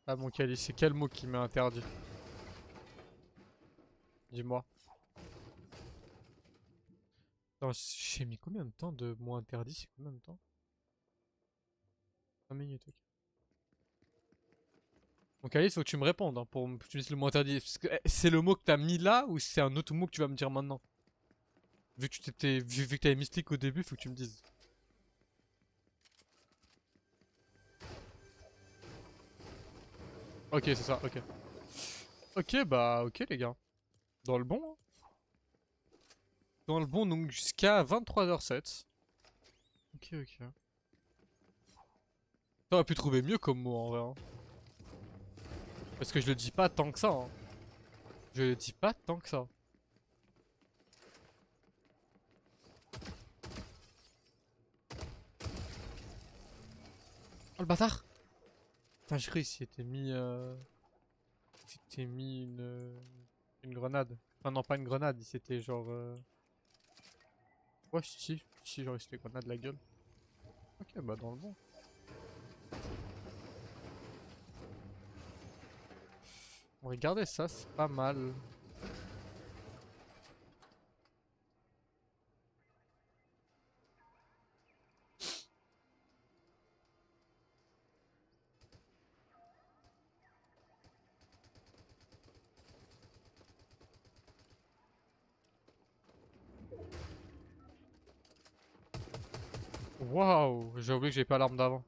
Ah, mon Kali, c'est quel mot qui m'est interdit? Dis-moi. Attends, j'ai mis combien de temps de mots interdit? C'est combien de temps? 5 minutes, ok. Mon Kali, il faut que tu me répondes hein, pour que tu me dises le mot interdit. C'est le mot que t'as mis là ou c'est un autre mot que tu vas me dire maintenant? Vu que t'avais mystique au début, faut que tu me dises. Ok, c'est ça, ok. Ok, bah, ok, les gars. Dans le bon, hein. Dans le bon, donc jusqu'à 23h07. Ok, ok. T'aurais pu trouver mieux comme mot, en vrai, hein. Parce que je le dis pas tant que ça, hein. Je le dis pas tant que ça. Oh, le bâtard! Putain, j'ai cru qu'il s'était mis... Il s'était mis une grenade. Enfin, non, pas une grenade, il s'était genre... Ouais, si, genre il s'était grenade la gueule. Ok, bah dans le bon. Regardez ça, c'est pas mal. Waouh, j'ai oublié que j'ai pas l'arme d'avant.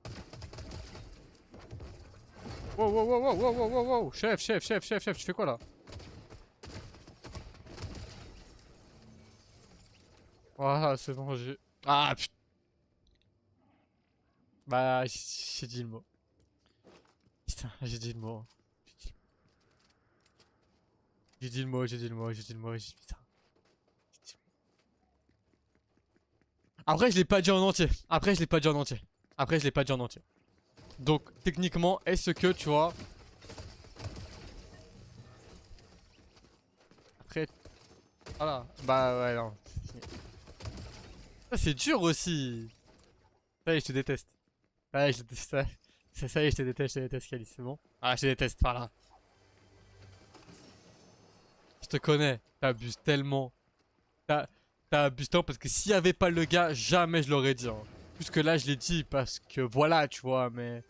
Wow, wow, wow, wow, wow, wow, wow, wow. Chef, tu fais quoi là? Voilà, c'est bon, j'ai... Ah, putain. Bah, j'ai dit le mot. Putain, j'ai dit le mot. J'ai dit le mot, j'ai dit le mot, j'ai dit le mot, putain. Après, je l'ai pas dit en entier. Après, je l'ai pas dit en entier. Après, je l'ai pas dit en entier. Donc, techniquement, est-ce que, tu vois... Après, voilà. Bah, ouais, non. Ça, c'est dur aussi. Ça y est, je te déteste. Ça y est, je te déteste. Ça y est, je te déteste, Kali, c'est bon? Ah, je te déteste, voilà. Je te connais. T'abuses tellement. T'as T'as abusé tellement parce que s'il y avait pas le gars, jamais je l'aurais dit, hein. Plus que là, je l'ai dit parce que voilà, tu vois, mais...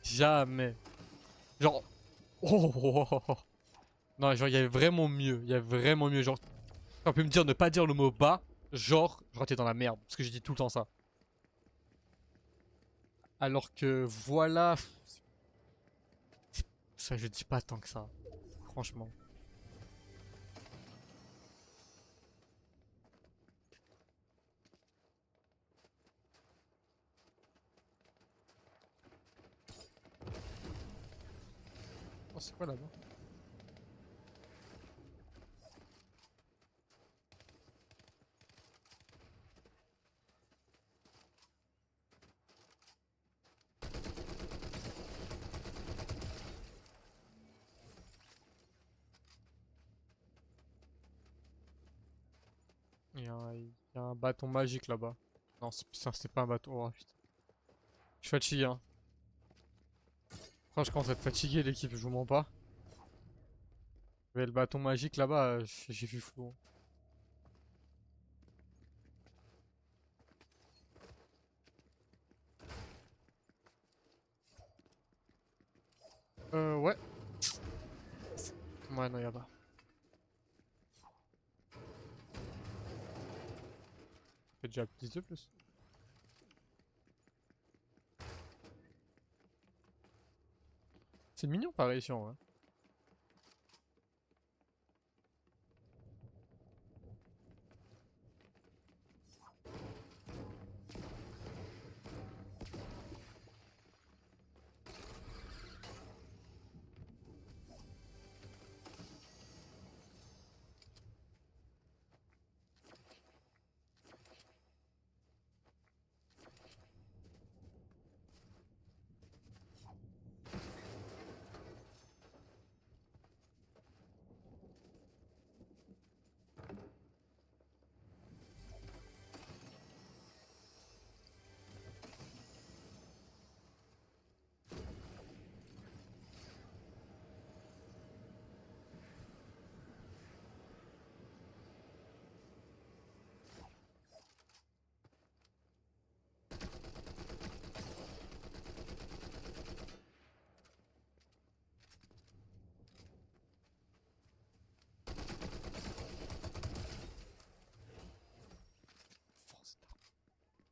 Jamais. Genre... Oh, oh, oh, oh. Non, genre, il y avait vraiment mieux. Il y avait vraiment mieux. Genre, on peut me dire ne pas dire le mot bas. Genre, t'es dans la merde. Parce que je dis tout le temps ça. Alors que voilà. Ça, je dis pas tant que ça. Franchement. Oh, c'est quoi là-bas? Il y a un bâton magique là-bas. Non, putain, c'était pas un bâton. Oh, putain. Je suis fatigué, hein. Franchement, je commence à être fatigué, l'équipe, je vous mens pas. Mais le bâton magique là-bas, j'ai vu flou, hein. Ouais. Ouais, non, y'a pas. Fait déjà 10 de plus. C'est mignon pareil ici en vrai.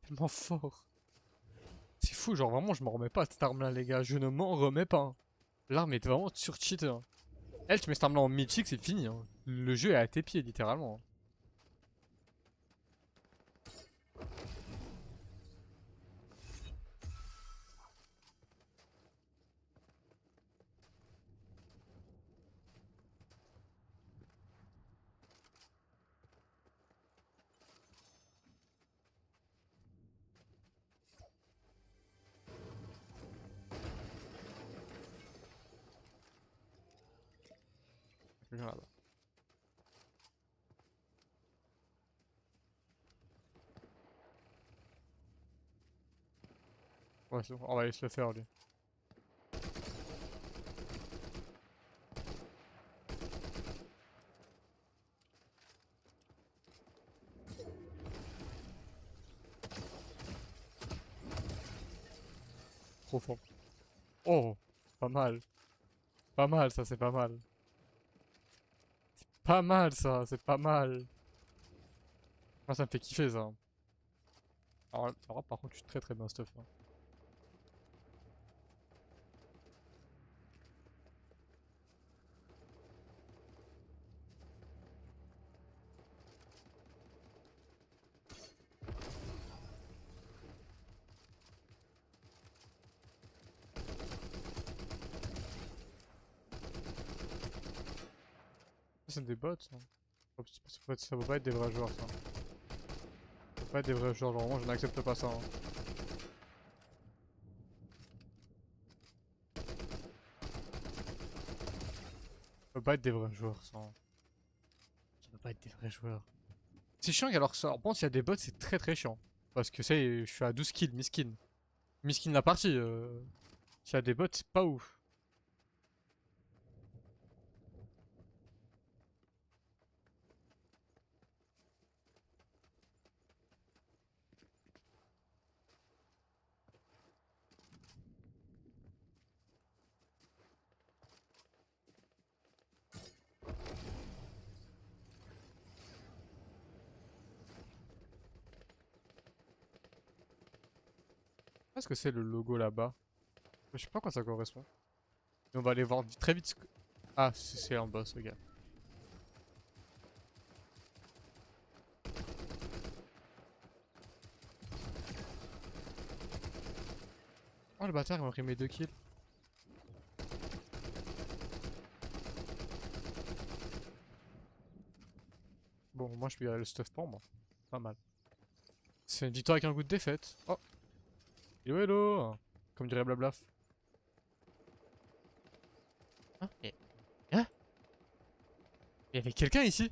tellement fort. C'est fou, genre vraiment, je m'en remets pas de cette arme-là, les gars. Je ne m'en remets pas, hein. L'arme est vraiment sur-cheat, hein. Elle, tu mets cette arme-là en mythique, c'est fini, hein. Le jeu est à tes pieds, littéralement. Quelqu'un là-bas. Ouais, c'est bon, on va aller se le faire, lui. Trop fort. Oh, pas mal. Pas mal, ça, c'est pas mal. Pas mal, ça, c'est pas mal. Moi, ça me fait kiffer, ça. Alors, par contre, je suis très très bien stuff, hein. Ça, c'est des bots, ça. Ça peut pas être des vrais joueurs, ça. Ça peut pas être des vrais joueurs, genre, vraiment, je n'accepte pas ça, hein. Ça peut pas être des vrais joueurs, ça, hein. Ça peut pas être des vrais joueurs. C'est chiant, alors ça. Bon, s'il y a des bots, c'est très très chiant. Parce que c'est, je suis à 12 kills, miskin. Miskin la partie. S'il y a des bots, c'est pas ouf. Qu'est-ce que c'est le logo là-bas? Je sais pas à quoi ça correspond. Mais on va aller voir très vite Ah, c'est un boss, regarde. Oh, le bâtard, il m'a pris mes 2 kills. Bon, moi, je peux y aller le stuff pour moi. Pas mal. C'est une victoire avec un goût de défaite. Oh, hello, hello. Comme dirait Blablaf. Hein? Hein? Il y avait quelqu'un ici?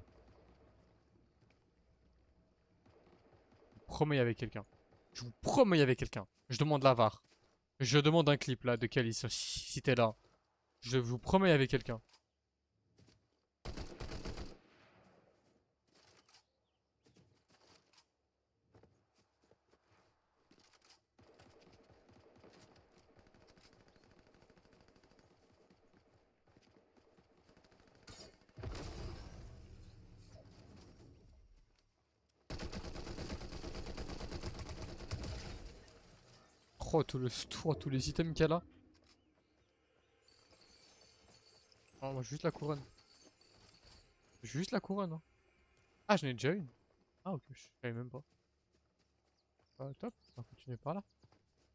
Je vous promets, il y avait quelqu'un. Je vous promets, il y avait quelqu'un. Je demande la VAR. Je demande un clip là de Calice si t'es là. Je vous promets, il y avait quelqu'un. Oh, tous les items qu'il y a là. Oh, moi, juste la couronne. Juste la couronne, hein. Ah, j'en ai déjà une. Ah, ok, je savais même pas. Top, on va continuer par là.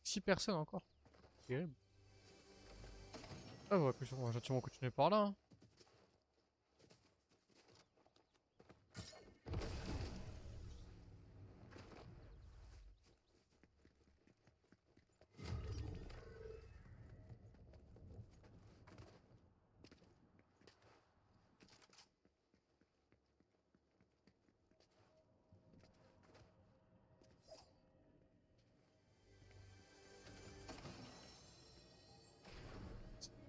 6 personnes encore. Terrible. Ah, on va gentiment continuer par là, hein.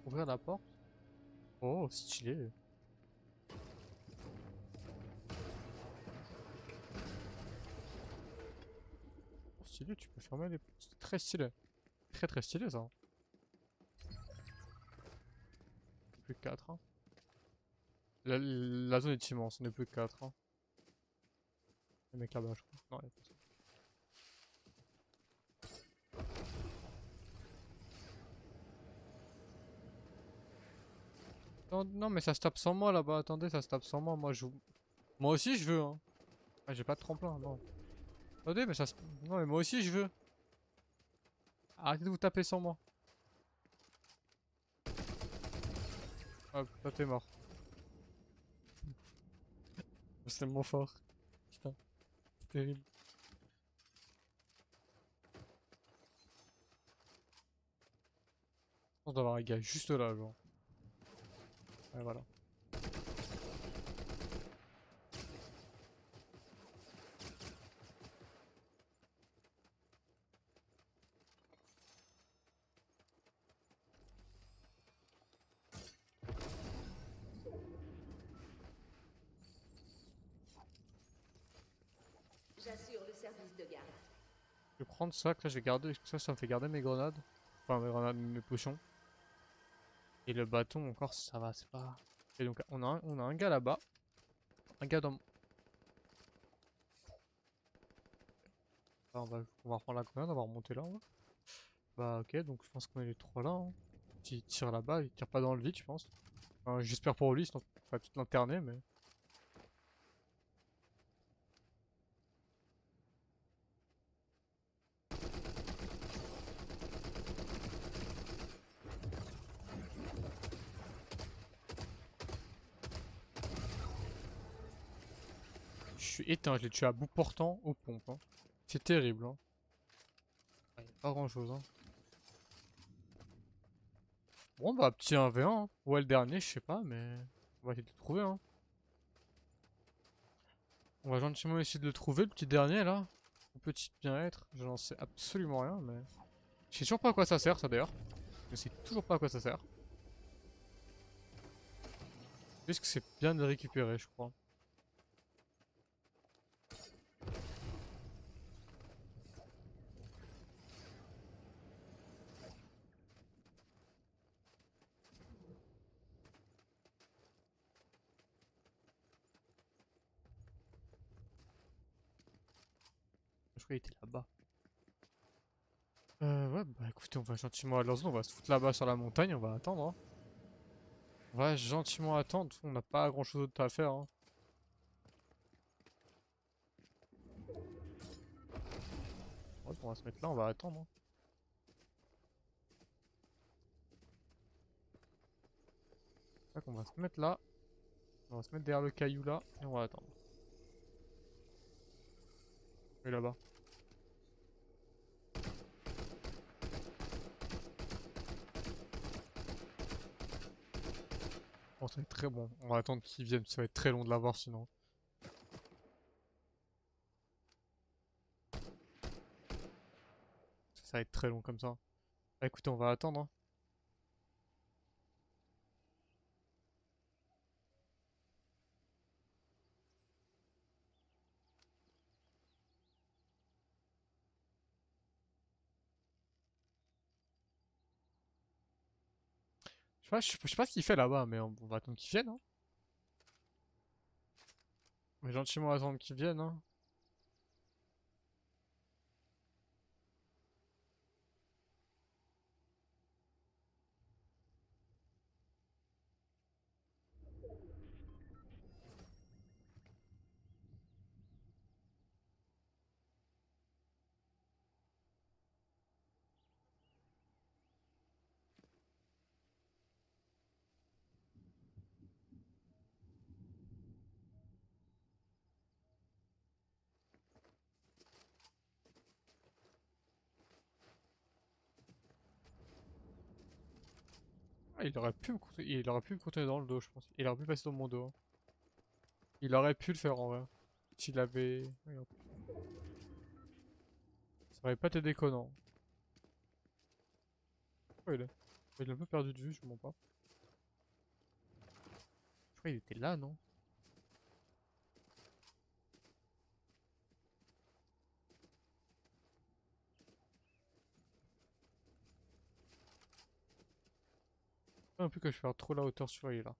Ouvrir la porte. Oh, stylé. Oh, stylé, tu peux fermer les portes. C'est très stylé. Très très stylé ça, hein. Plus que 4, hein. La zone est immense, on est plus que 4, hein. Les mecs là-bas, je crois. Non, y a personne. Non, mais ça se tape sans moi là-bas. Attendez, ça se tape sans moi. Moi aussi, je veux, hein. Ah, j'ai pas de tremplin, non. Attendez, mais ça se... Non, mais moi aussi, je veux. Arrêtez de vous taper sans moi. Hop, toi t'es mort. C'est tellement fort. Putain, c'est terrible. Je pense d'avoir un gars juste là, genre. Ouais, voilà. J'assure le service de garde. Je vais prendre ça, que là, je vais garder. Ça me fait garder mes grenades. Enfin, mes grenades, mes potions. Et le bâton, encore, ça va, c'est pas... Et donc, on a un gars là-bas. Un gars dans... Ah, on va reprendre la grenade, on va remonter là, ouais. Bah, ok, donc je pense qu'on est les trois là, hein. Il tire là-bas, il tire pas dans le vide, je pense. Enfin, j'espère pour lui, sinon on va tout l'interner, mais... Je suis éteint, je l'ai tué à bout portant aux pompes, hein. C'est terrible, hein. Ah, y a pas grand-chose, hein. Bon, bah, petit 1v1, hein. Ouais, le dernier, je sais pas, mais... On va essayer de le trouver, hein. On va gentiment essayer de le trouver, le petit dernier, là. Au petit bien-être. Je n'en sais absolument rien, mais... Je sais toujours pas à quoi ça sert, ça, d'ailleurs. Je sais toujours pas à quoi ça sert. Puisque c'est bien de le récupérer, je crois. Je crois qu'il était là-bas. Ouais, bah écoutez, on va gentiment aller dans zone, on va se foutre là-bas sur la montagne, on va attendre, hein. On va gentiment attendre, on n'a pas grand-chose d'autre à faire, hein. Ouais, on va se mettre là, on va attendre, hein. Tac, on va se mettre là. On va se mettre derrière le caillou là, et on va attendre. Et là-bas. Bon, ça va être très bon. On va attendre qu'ils viennent, ça va être très long de l'avoir sinon. Ça va être très long comme ça. Bah, écoutez, on va attendre, hein. Je sais pas ce qu'il fait là-bas, mais on va attendre qu'ils viennent, hein. On va gentiment attendre qu'ils viennent, hein. Ah, il aurait pu me contenir dans le dos, je pense. Il aurait pu passer dans mon dos, hein. Il aurait pu le faire en vrai. S'il avait... Regarde. Ça aurait pas été déconnant. Oh, il est un peu perdu de vue, je mens pas. Je crois qu'il était là, non? Pas un peu que je perds trop la hauteur sur lui là.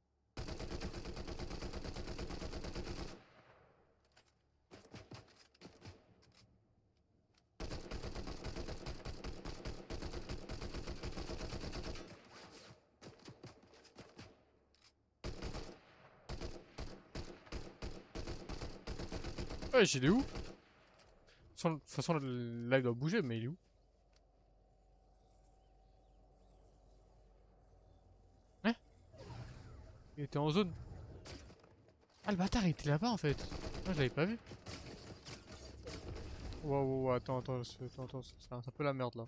Ouais, il est où? De toute façon, là, il doit bouger, mais il est où? Hein? Il était en zone. Ah, le bâtard, il était là-bas, en fait. Moi, je l'avais pas vu. Wow, attends, c'est un peu la merde, là.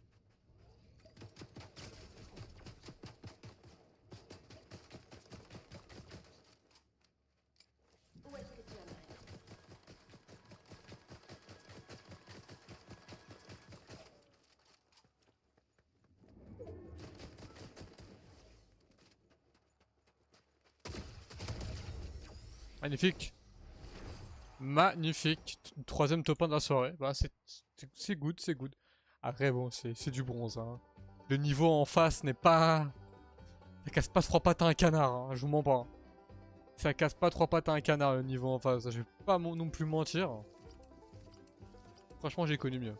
Où est-ce que tu aimerais? Magnifique. Magnifique. Troisième top 1 de la soirée. Bah, c'est good, c'est good. Après, bon, c'est du bronze, hein. Le niveau en face n'est pas... Ça casse pas trois pattes à un canard, hein, je vous mens pas. Ça casse pas trois pattes à un canard, le niveau en face. Je vais pas non plus mentir. Franchement, j'ai connu mieux.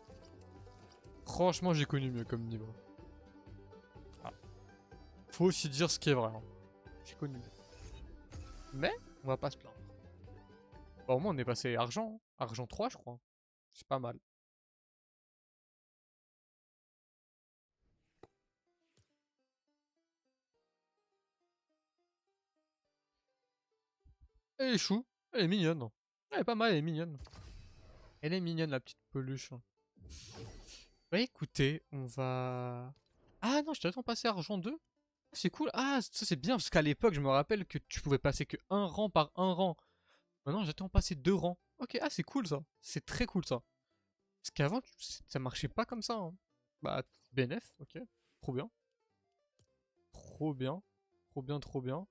Franchement, j'ai connu mieux comme niveau. Ah. Faut aussi dire ce qui est vrai, hein. J'ai connu mieux. Mais, on va pas se plaindre. Bah, au moins, on est passé argent, hein. Argent 3, je crois. C'est pas mal. Elle est chou. Elle est mignonne. Elle est pas mal, elle est mignonne. Elle est mignonne, la petite peluche. Bah écoutez, on va... Ah non, je t'attends passer argent 2. C'est cool. Ah, ça c'est bien, parce qu'à l'époque, je me rappelle que tu pouvais passer que un rang par un rang. Maintenant, j'attends passer deux rangs. Ok, ah c'est cool ça. C'est très cool ça. Parce qu'avant, ça marchait pas comme ça, hein. Bah, BNF, ok. Trop bien. Trop bien. Trop bien, trop bien.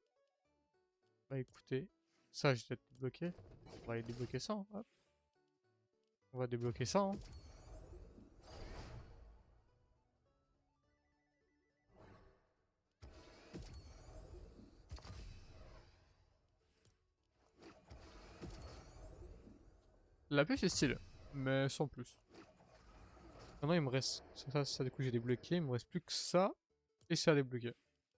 Bah écoutez, ça je vais débloquer. On va aller débloquer ça, hein. Hop. On va débloquer ça, hein. La pêche est stylée, mais sans plus. Maintenant, il me reste ça du coup j'ai débloqué. Il me reste plus que ça et ça à débloquer.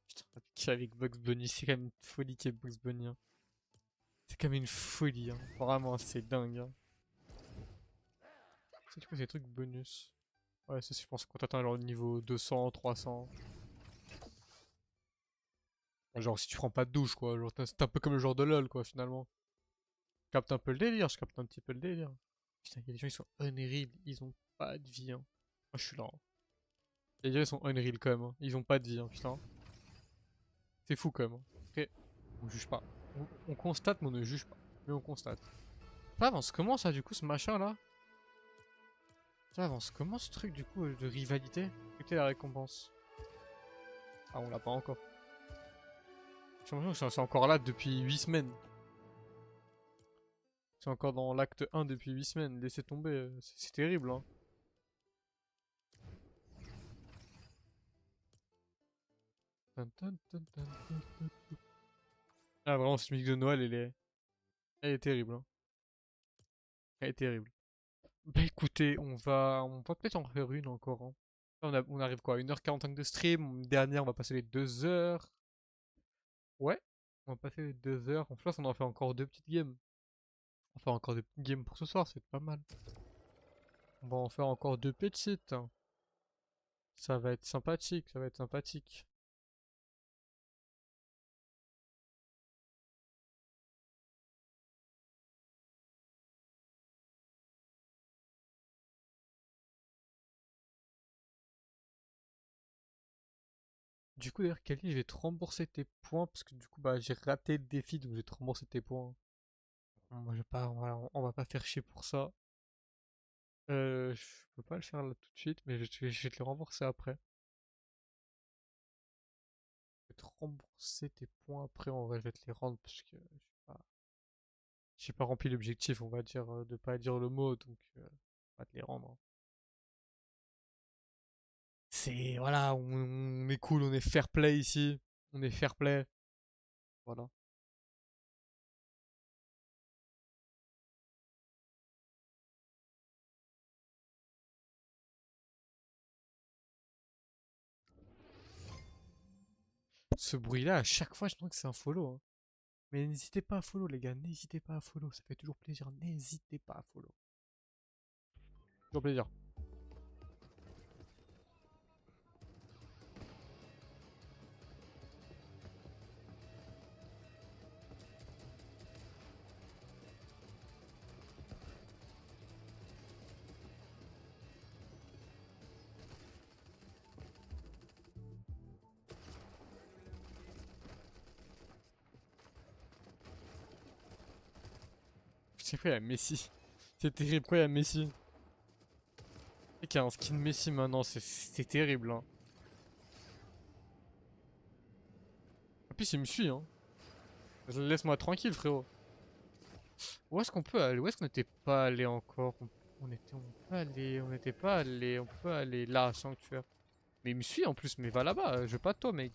Putain, qui avec Bugs Bunny, c'est quand même une folie qui est Bugs Bunny, hein. C'est quand même une folie, hein. Vraiment, c'est dingue, hein. C'est quoi ces trucs bonus? Ouais, ça, je pense qu'on t'atteint genre niveau 200, 300. Genre, si tu prends pas de douche, quoi. Genre, c'est un peu comme le genre de LoL, quoi, finalement. Je capte un peu le délire, je capte un petit peu le délire. Putain, il y a des gens, ils sont unreal, ils ont pas de vie, hein. Moi, je suis là, hein. Les gens, ils sont unreal quand même, hein. Ils ont pas de vie, hein, putain. C'est fou quand même, hein. Après, on juge pas. On constate, mais on ne juge pas. Mais on constate. Ça avance comment ça, du coup, ce machin là? Ça avance comment ce truc, du coup, de rivalité? Quelle est la récompense? Ah, on l'a pas encore. J'ai l'impression que c'est encore là depuis 8 semaines. C'est encore dans l'acte 1 depuis 8 semaines. Laissez tomber, c'est terrible, hein. Ah, vraiment, cette musique de Noël, elle est terrible, hein. Elle est terrible. Bah écoutez, on va peut-être en faire une encore, hein. Là, on arrive quoi, 1h45 de stream. Dernière, on va passer les 2 heures. Ouais, on va passer les 2 heures. En face, on en fait encore deux petites games. On va faire encore des petites games pour ce soir, c'est pas mal. On va en faire encore deux petites, hein. Ça va être sympathique, ça va être sympathique. Du coup, d'ailleurs, Kali, je vais te rembourser tes points parce que du coup, bah, j'ai raté le défi, donc je vais te rembourser tes points. Moi, je vais pas, on va pas faire chier pour ça. Je peux pas le faire là tout de suite, mais je vais te le rembourser après. Je vais te rembourser tes points après, en vrai, je vais te les rendre parce que j'ai pas rempli l'objectif, on va dire, de pas dire le mot, donc on va te les rendre, hein. C'est, voilà, on est cool, on est fair play ici. On est fair play. Voilà. Ce bruit-là, à chaque fois, je trouve que c'est un follow, hein. Mais n'hésitez pas à follow, les gars. N'hésitez pas à follow. Ça fait toujours plaisir. N'hésitez pas à follow. Toujours plaisir. C'est quoi, il y a Messi? C'est terrible. Quoi, il y a Messi? Et qu'il y a un skin Messi maintenant. C'est terrible, hein. En plus, il me suit, hein. Laisse-moi tranquille, frérot. Où est-ce qu'on peut aller? Où est-ce qu'on n'était pas allé encore? On n'était pas allé, on peut aller là, sanctuaire. Mais il me suit en plus, mais va là-bas, je veux pas de toi, mec.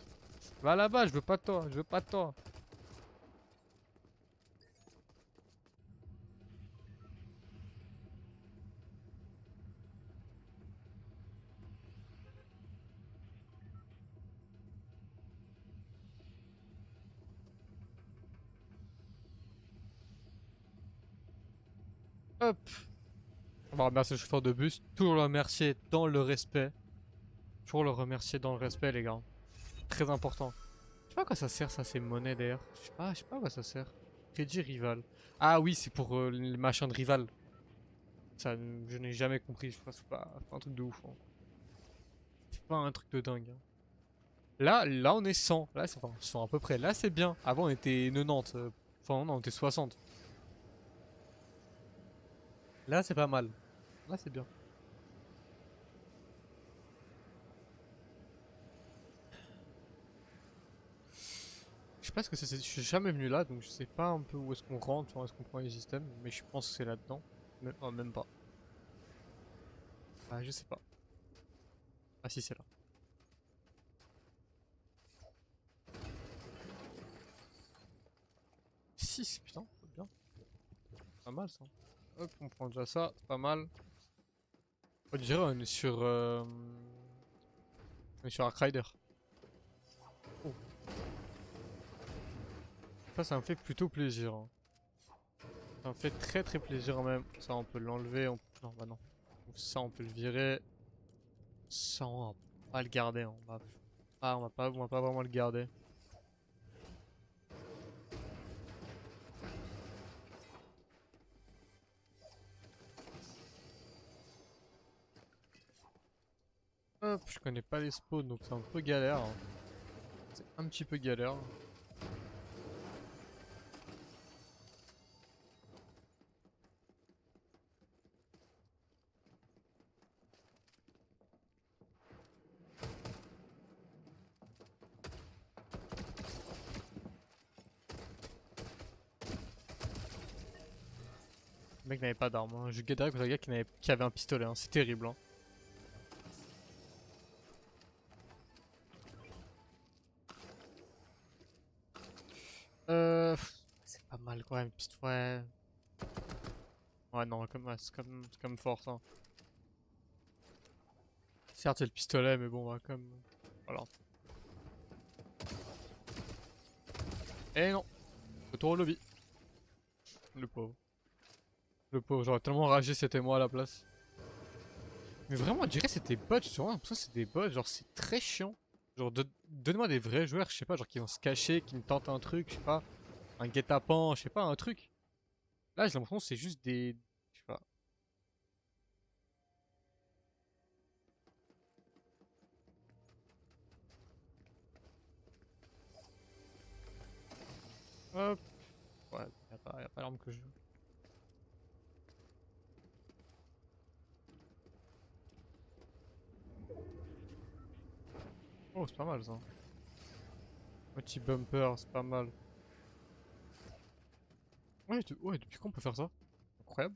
Va là-bas, je veux pas de toi, je veux pas de toi. Hop. On va remercier le chauffeur de bus. Toujours le remercier dans le respect. Toujours le remercier dans le respect, les gars. Très important. Je sais pas à quoi ça sert, ça, ces monnaies d'ailleurs. Je sais pas à quoi ça sert. Crédit rival. Ah oui, c'est pour les machins de rival. Ça, je n'ai jamais compris. Je pense que c'est pas un truc de ouf, hein. C'est pas un truc de dingue, hein. Là, on est 100. Là, c'est enfin, 100 à peu près. Là, c'est bien. Avant, on était 90. Enfin, non, on était 60. Là, c'est pas mal. Là, c'est bien. Je sais pas ce que c'est. Je suis jamais venu là, donc je sais pas un peu où est-ce qu'on rentre, où est-ce qu'on prend les systèmes. Mais je pense que c'est là-dedans. Mais, oh, même pas. Ah, je sais pas. Ah, si, c'est là. 6, putain, c'est bien. Pas mal ça. Hop, on prend déjà ça. C'est pas mal. On dirait on est sur. On est sur Ark Rider. Oh. Ça me fait plutôt plaisir, hein. Ça me fait très très plaisir même. Ça, on peut l'enlever. Non, bah non. Ça, on peut le virer. Ça, on va pas le garder. On va pas vraiment le garder. Hop, je connais pas les spawns, donc c'est un peu galère, hein. C'est un petit peu galère. Le mec n'avait pas d'arme, hein. Je galérais contre un gars qui avait un pistolet, hein. C'est terrible, hein. C'est pas mal quand même, pistolet. Ouais, non, ouais, c'est comme fort, ça. Certes, c'est le pistolet, mais bon, ouais, comme. Voilà. Et non, retour au lobby. Le pauvre. Le pauvre, j'aurais tellement ragé, c'était moi à la place. Mais vraiment, on dirait que c'était des bots, j'ai vraiment l'impression que c'est des bots, genre c'est très chiant. Genre, donne-moi des vrais joueurs, je sais pas, genre qui vont se cacher, qui me tentent un truc, je sais pas, un guet-apens, je sais pas, un truc. Là, j'ai l'impression que c'est juste des. Je sais pas. Hop. Ouais, y a pas l'arme que je veux. Oh, c'est pas mal ça. Petit bumper, c'est pas mal. Ouais, ouais, depuis quand on peut faire ça? Incroyable.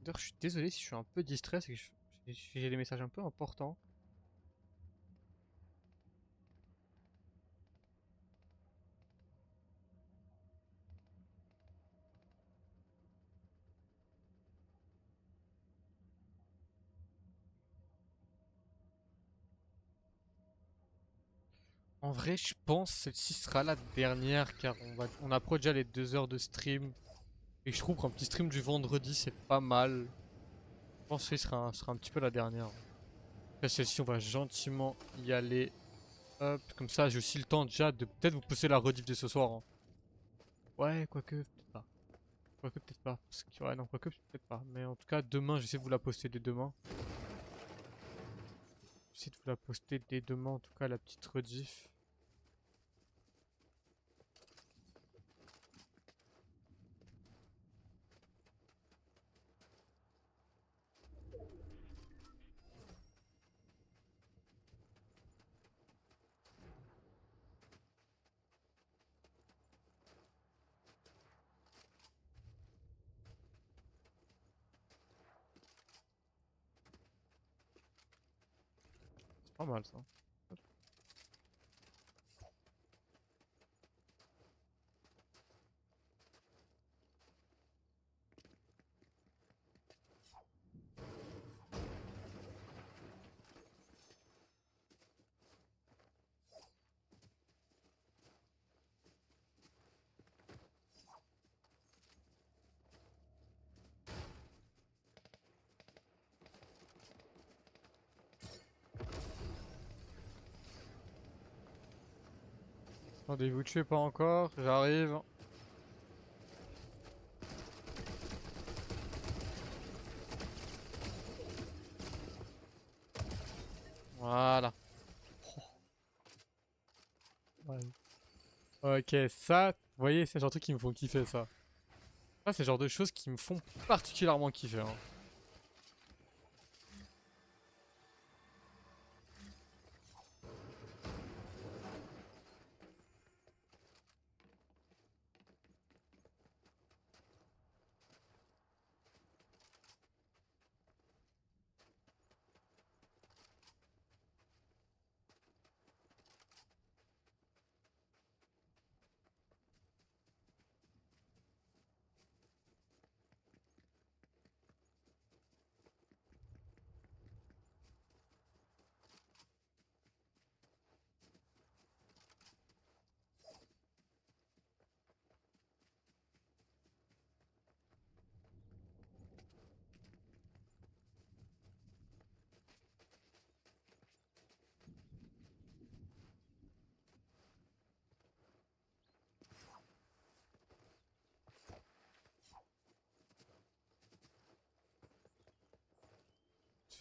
D'ailleurs, je suis désolé si je suis un peu distrait, c'est que j'ai des messages un peu importants. En vrai, je pense que celle-ci sera la dernière car on approche déjà les 2 heures de stream. Et je trouve qu'un petit stream du vendredi, c'est pas mal. Je pense que ce sera un petit peu la dernière. Après celle-ci, on va gentiment y aller. Hop, comme ça, j'ai aussi le temps déjà de peut-être vous pousser la rediff de ce soir, hein. Ouais, quoique, peut-être pas. Quoique, peut-être pas. Parce que, ouais, non, quoique, peut-être pas. Mais en tout cas, demain, j'essaie de vous la poster dès demain. J'essaie de vous la poster dès demain, en tout cas, la petite rediff. C'est pas mal, ça. Attendez, vous tuez pas encore, j'arrive. Voilà. Ouais. Ok, ça, vous voyez, c'est le genre de trucs qui me font kiffer, ça. Ça, c'est le genre de choses qui me font particulièrement kiffer, hein.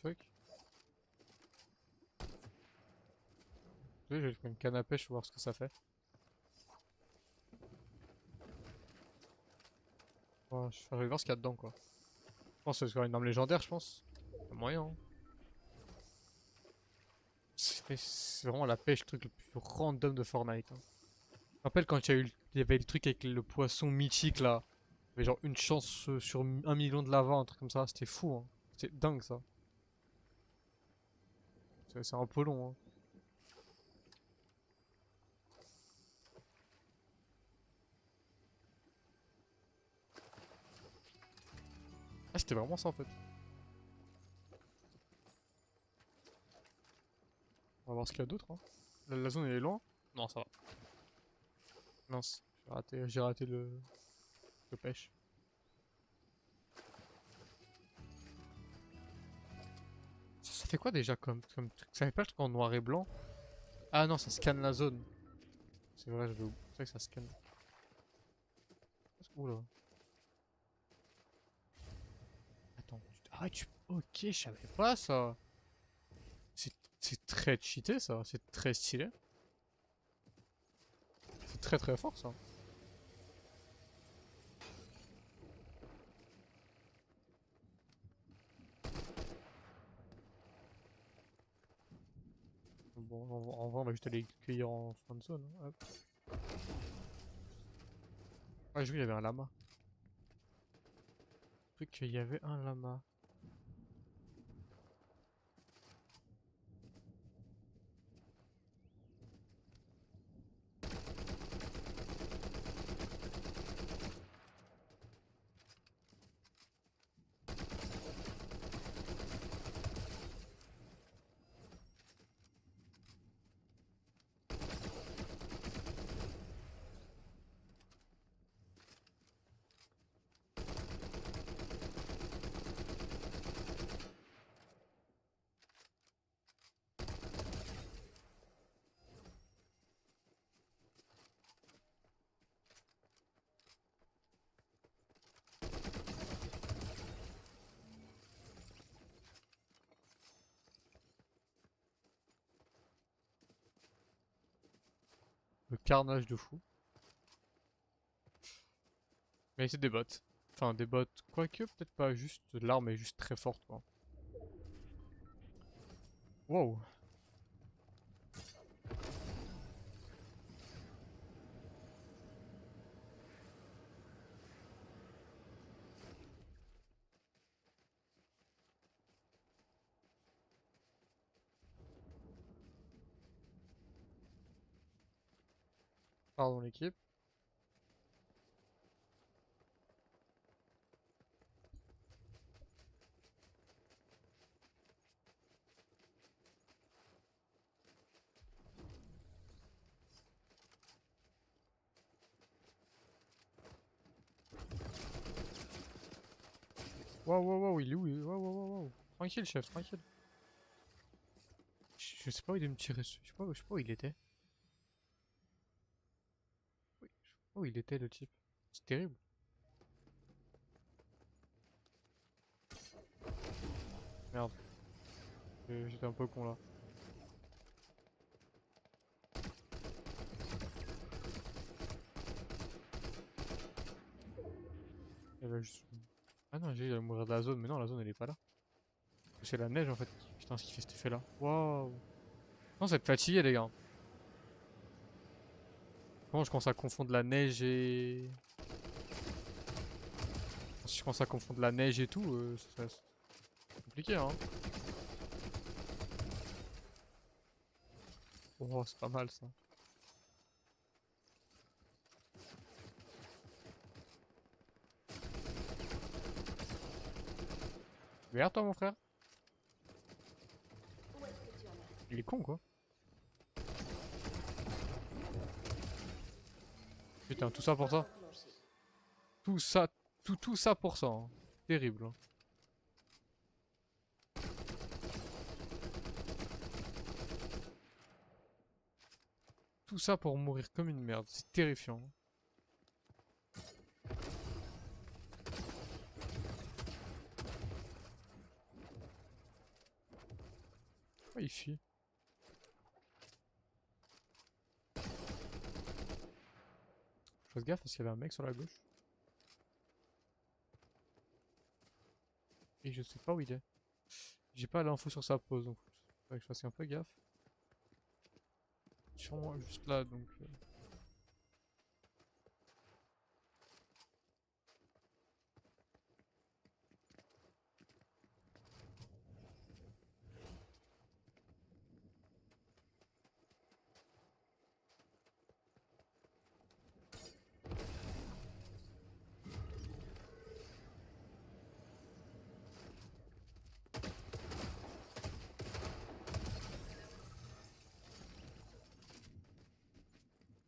Fuck. Je vais faire une canne à pêche pour voir ce que ça fait. Ouais, je vais voir ce qu'il y a dedans, quoi. Je pense que c'est une arme légendaire, je pense. C'est moyen, hein. C'est vraiment la pêche, le truc le plus random de Fortnite, hein. Je me rappelle quand il y avait le truc avec le poisson mythique, là. Il y avait genre une chance sur 1 million de lava, un truc comme ça. C'était fou, hein. C'était dingue, ça. C'est un peu long, hein. Ah, c'était vraiment ça, en fait. On va voir ce qu'il y a d'autre, hein. La zone, elle est loin? Non, ça va. Mince, j'ai raté le pêche. Ça fait quoi déjà comme truc? Ça fait pas le truc en noir et blanc? Ah non, ça scanne la zone. C'est vrai, c'est vrai que ça scanne. Oula. Attends. Ah, ok, je savais pas ça. C'est très cheaté ça. C'est très stylé. C'est très très fort ça. Bon, en vrai, on va juste aller cueillir en fin de zone, hein. Hop. Ah, j'ai vu, il y avait un lama. J'ai cru qu'il y avait un lama. Le carnage de fou. Mais c'est des bots. Enfin, des bots, quoique, peut-être pas juste. L'arme est juste très forte, quoi. Wow. Pardon, l'équipe. Waouh, waouh, waouh, il est où? Waouh, waouh, waouh, waouh. Tranquille, chef, tranquille. Je sais pas où il est me tirer dessus. Je sais pas où il était. Oui, je sais pas où il était, le type. C'est terrible. Merde. J'étais un peu con là. Il va juste... Ah non, j'ai mourir de la zone, mais non, la zone elle est pas là. C'est la neige en fait. Putain, ce qui fait cet effet là. Waouh. Non, ça va être fatigué, les gars. Comment je commence à confondre la neige et. Si je commence à confondre la neige et tout, c'est compliqué, hein. Oh, c'est pas mal ça. Regarde toi, mon frère. Où est-ce que tu en as? Il est con, quoi. Putain, tout ça pour ça. Enclenché. Tout ça, tout ça pour ça, hein. Terrible, hein. Tout ça pour mourir comme une merde. C'est terrifiant. Pourquoi il fuit? Je fasse gaffe parce qu'il y avait un mec sur la gauche. Et je sais pas où il est. J'ai pas l'info sur sa pose, donc faudrait que je fasse un peu gaffe. Sûrement juste là, donc...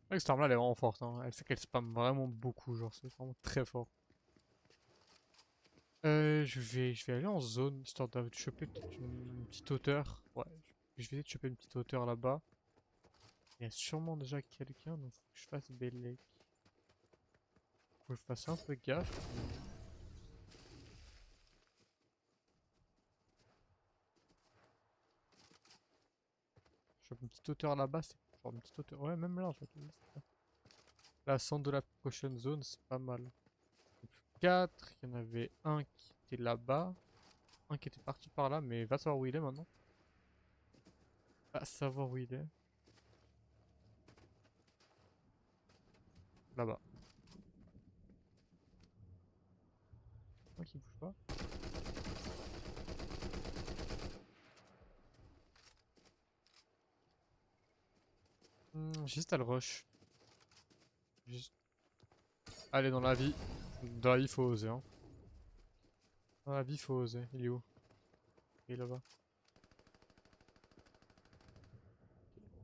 C'est vrai que cette arme là elle est vraiment forte, hein. Elle fait qu'elle spam vraiment beaucoup, genre c'est vraiment très fort. Je vais aller en zone, histoire de choper peut-être une petite hauteur. Ouais, je vais essayer de choper une petite hauteur là-bas. Il y a sûrement déjà quelqu'un, donc faut que je fasse Bellec. Faut que je fasse un peu gaffe. Je chope une petite hauteur là-bas, c'est genre une petite hauteur. Ouais, même là, je vois. La centre de la prochaine zone, c'est pas mal. 4, il y en avait un qui était là-bas. Un qui était parti par là, mais va savoir où il est maintenant. Va savoir où il est. Là-bas. Moi qui bouge pas. Juste à le rush. Juste. Allez, dans la vie. Dans la vie, faut oser, hein. Dans la vie, faut oser. Il est où? Il est là-bas.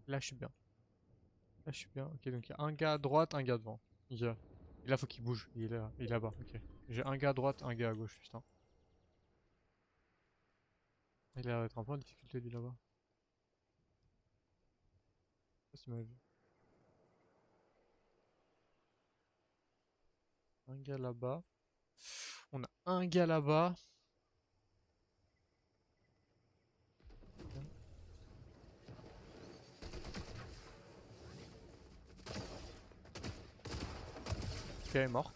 Là, je suis bien. Là, je suis bien. Ok, donc il y a un gars à droite, un gars devant. Il y a. Et là, faut qu'il bouge. Il est là. Il est là-bas. Ok. J'ai un gars à droite, un gars à gauche. Putain. Il a l'air d'être un peu en difficulté, lui, là-bas. Je sais pas s'il m'a vu. Un gars là-bas. On a un gars là-bas. Ok, mort.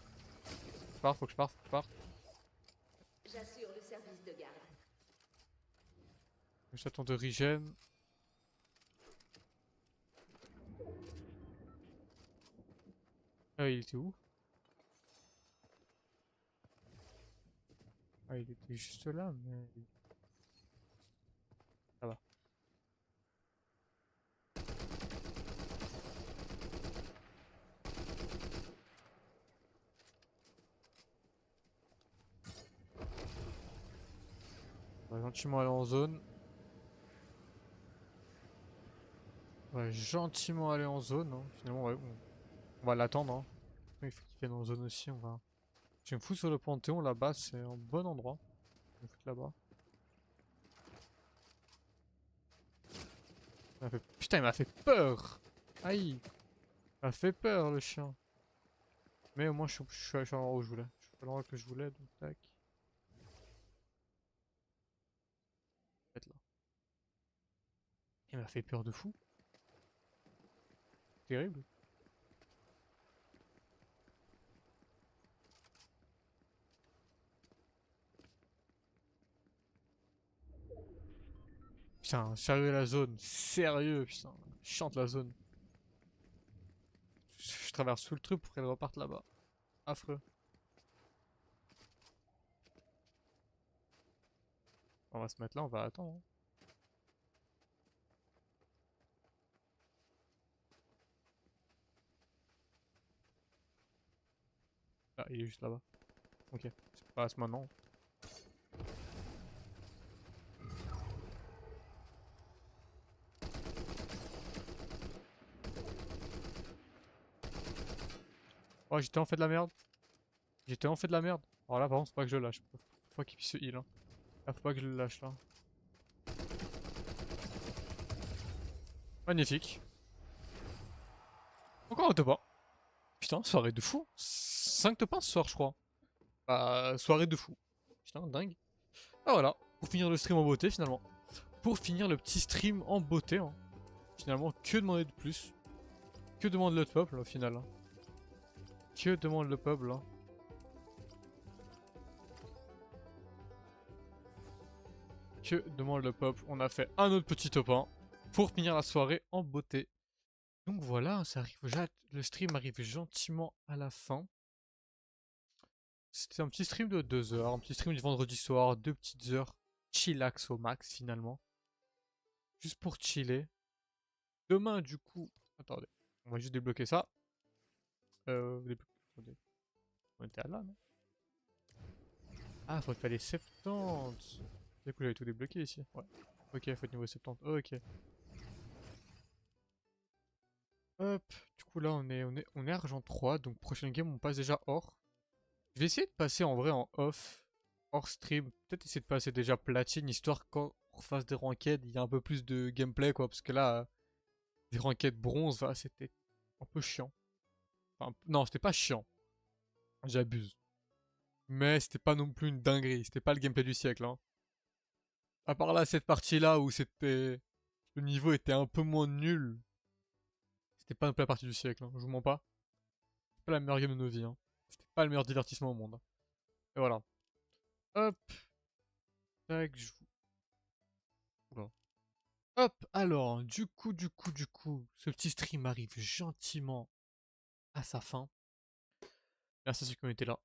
Je pars, faut que je parte, faut que je parte. J'assure le service de garde. J'attends de regen. Ah, il était où? Ah, il était juste là, mais... Ça va. On va gentiment aller en zone. On va gentiment aller en zone, hein. Finalement, on va l'attendre, hein. Il faut qu'il vienne en zone aussi, on va... Je me fous sur le Panthéon, là-bas, c'est un bon endroit. Je me fous là-bas. Putain, il m'a fait peur! Aïe! Il m'a fait peur, le chien. Mais au moins, je suis à l'endroit où je voulais. Je suis à l'endroit que je voulais, donc tac. Peut-être là. Il m'a fait peur de fou. Terrible. Putain, sérieux la zone. Sérieux, putain. Chante la zone. Je traverse tout le truc pour qu'elle reparte là-bas. Affreux. On va se mettre là, on va attendre, hein. Ah, il est juste là-bas. Ok. C'est pas à ce maintenant. Oh, j'étais en fait de la merde. J'étais en fait de la merde. Alors là, par contre, faut pas que je le lâche. Faut pas qu'il puisse se heal, hein. Là, faut pas que je le lâche, là. Magnifique. Encore un top 1. Putain, soirée de fou. 5 top 1 ce soir, je crois. Bah, soirée de fou. Putain, dingue. Ah voilà, pour finir le stream en beauté, finalement. Pour finir le petit stream en beauté, hein. Finalement, que demander de plus? Que demande le peuple, au final, hein? Que demande le peuple, hein? Que demande le peuple? On a fait un autre petit top 1 pour finir la soirée en beauté. Donc voilà, ça arrive, le stream arrive gentiment à la fin. C'était un petit stream de 2 heures, un petit stream du vendredi soir, 2 petites heures chillax au max finalement. Juste pour chiller. Demain du coup, attendez, on va juste débloquer ça. Attendez, on était à là, non? Ah, faut faire les 70. Du coup, j'avais tout débloqué ici. Ouais. Ok, faut être niveau 70. Ok. Hop. Du coup, là, on est argent 3. Donc, prochaine game, on passe déjà hors. Je vais essayer de passer en vrai en off. Hors stream. Peut-être essayer de passer déjà platine, histoire qu'on refasse des ranked, il y a un peu plus de gameplay, quoi. Parce que là, des ranked bronze, voilà, c'était un peu chiant. Enfin, non, c'était pas chiant. J'abuse. Mais c'était pas non plus une dinguerie. C'était pas le gameplay du siècle, hein. À part là, cette partie-là où c'était... Le niveau était un peu moins nul. C'était pas non plus la partie du siècle, hein. Je vous mens pas. C'était pas la meilleure game de nos vies, hein. C'était pas le meilleur divertissement au monde, hein. Et voilà. Hop. Tac, je vous... Oula. Hop, alors, du coup, ce petit stream arrive gentiment à sa fin. Merci à ceux qui ont été là.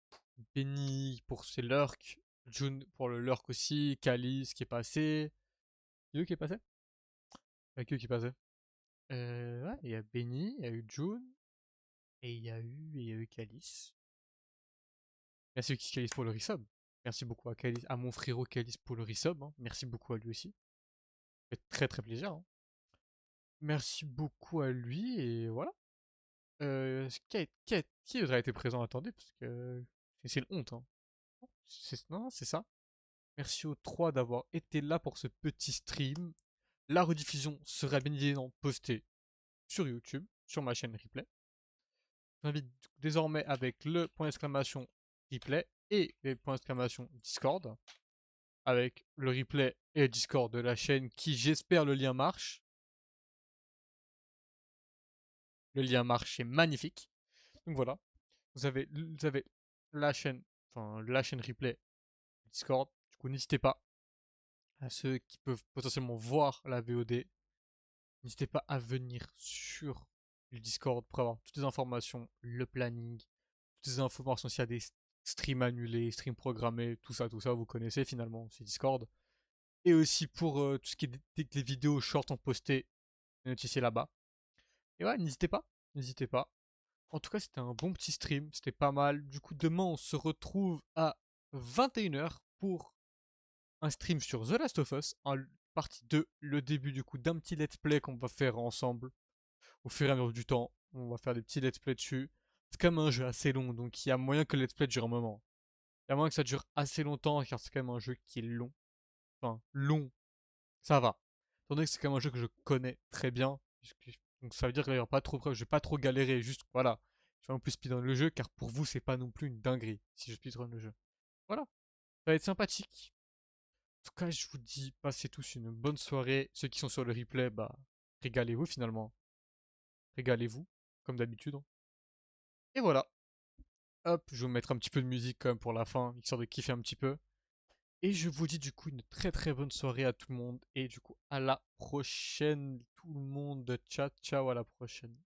Benny pour ses lurks, June pour le lurk aussi, Kalice qui est passé. Il y a qui est passé? Il y a qui est passé? Ouais, il y a Benny, il y a eu June, et il y a eu Kalice. Merci Kalice pour le resub. Merci beaucoup à Kalice, à mon frérot Kalice pour le resub, hein. Merci beaucoup à lui aussi. Ça fait très très plaisir, hein. Merci beaucoup à lui, et voilà. Qui aurait été présent? Attendez, parce que c'est une honte, hein. Non, c'est ça. Merci aux trois d'avoir été là pour ce petit stream. La rediffusion sera bien évidemment postée sur YouTube, sur ma chaîne replay. J'invite désormais avec le point d'exclamation replay et les points d'exclamation Discord. Avec le replay et le Discord de la chaîne qui, j'espère, le lien marche. Le lien marche, c'est magnifique. Donc voilà. vous avez la chaîne replay Discord. Du coup, n'hésitez pas à ceux qui peuvent potentiellement voir la VOD. N'hésitez pas à venir sur le Discord pour avoir toutes les informations, le planning, toutes les informations s'il y a des streams annulés, streams programmés, tout ça, vous connaissez finalement, c'est Discord. Et aussi pour tout ce qui est dès que les vidéos short sont postées, notifiez là-bas. Et ouais, n'hésitez pas, n'hésitez pas. En tout cas, c'était un bon petit stream, c'était pas mal. Du coup, demain, on se retrouve à 21h pour un stream sur The Last of Us, en partie 2, le début du coup d'un petit let's play qu'on va faire ensemble au fur et à mesure du temps. On va faire des petits let's play dessus. C'est quand même un jeu assez long, donc il y a moyen que le let's play dure un moment. Il y a moyen que ça dure assez longtemps, car c'est quand même un jeu qui est long. Enfin, long, ça va. Étant donné que c'est quand même un jeu que je connais très bien, donc ça veut dire qu'il n'y aura pas trop de preuves, je vais pas trop galérer, juste voilà. Je vais en plus speedrun le jeu, car pour vous, c'est pas non plus une dinguerie si je speedrun le jeu. Voilà, ça va être sympathique. En tout cas, je vous dis, passez tous une bonne soirée. Ceux qui sont sur le replay, bah, régalez-vous finalement. Régalez-vous, comme d'habitude, hein. Et voilà. Hop, je vais vous mettre un petit peu de musique quand même pour la fin, histoire de kiffer un petit peu. Et je vous dis du coup une très très bonne soirée à tout le monde. Et du coup, à la prochaine, tout le monde. Ciao, ciao, à la prochaine.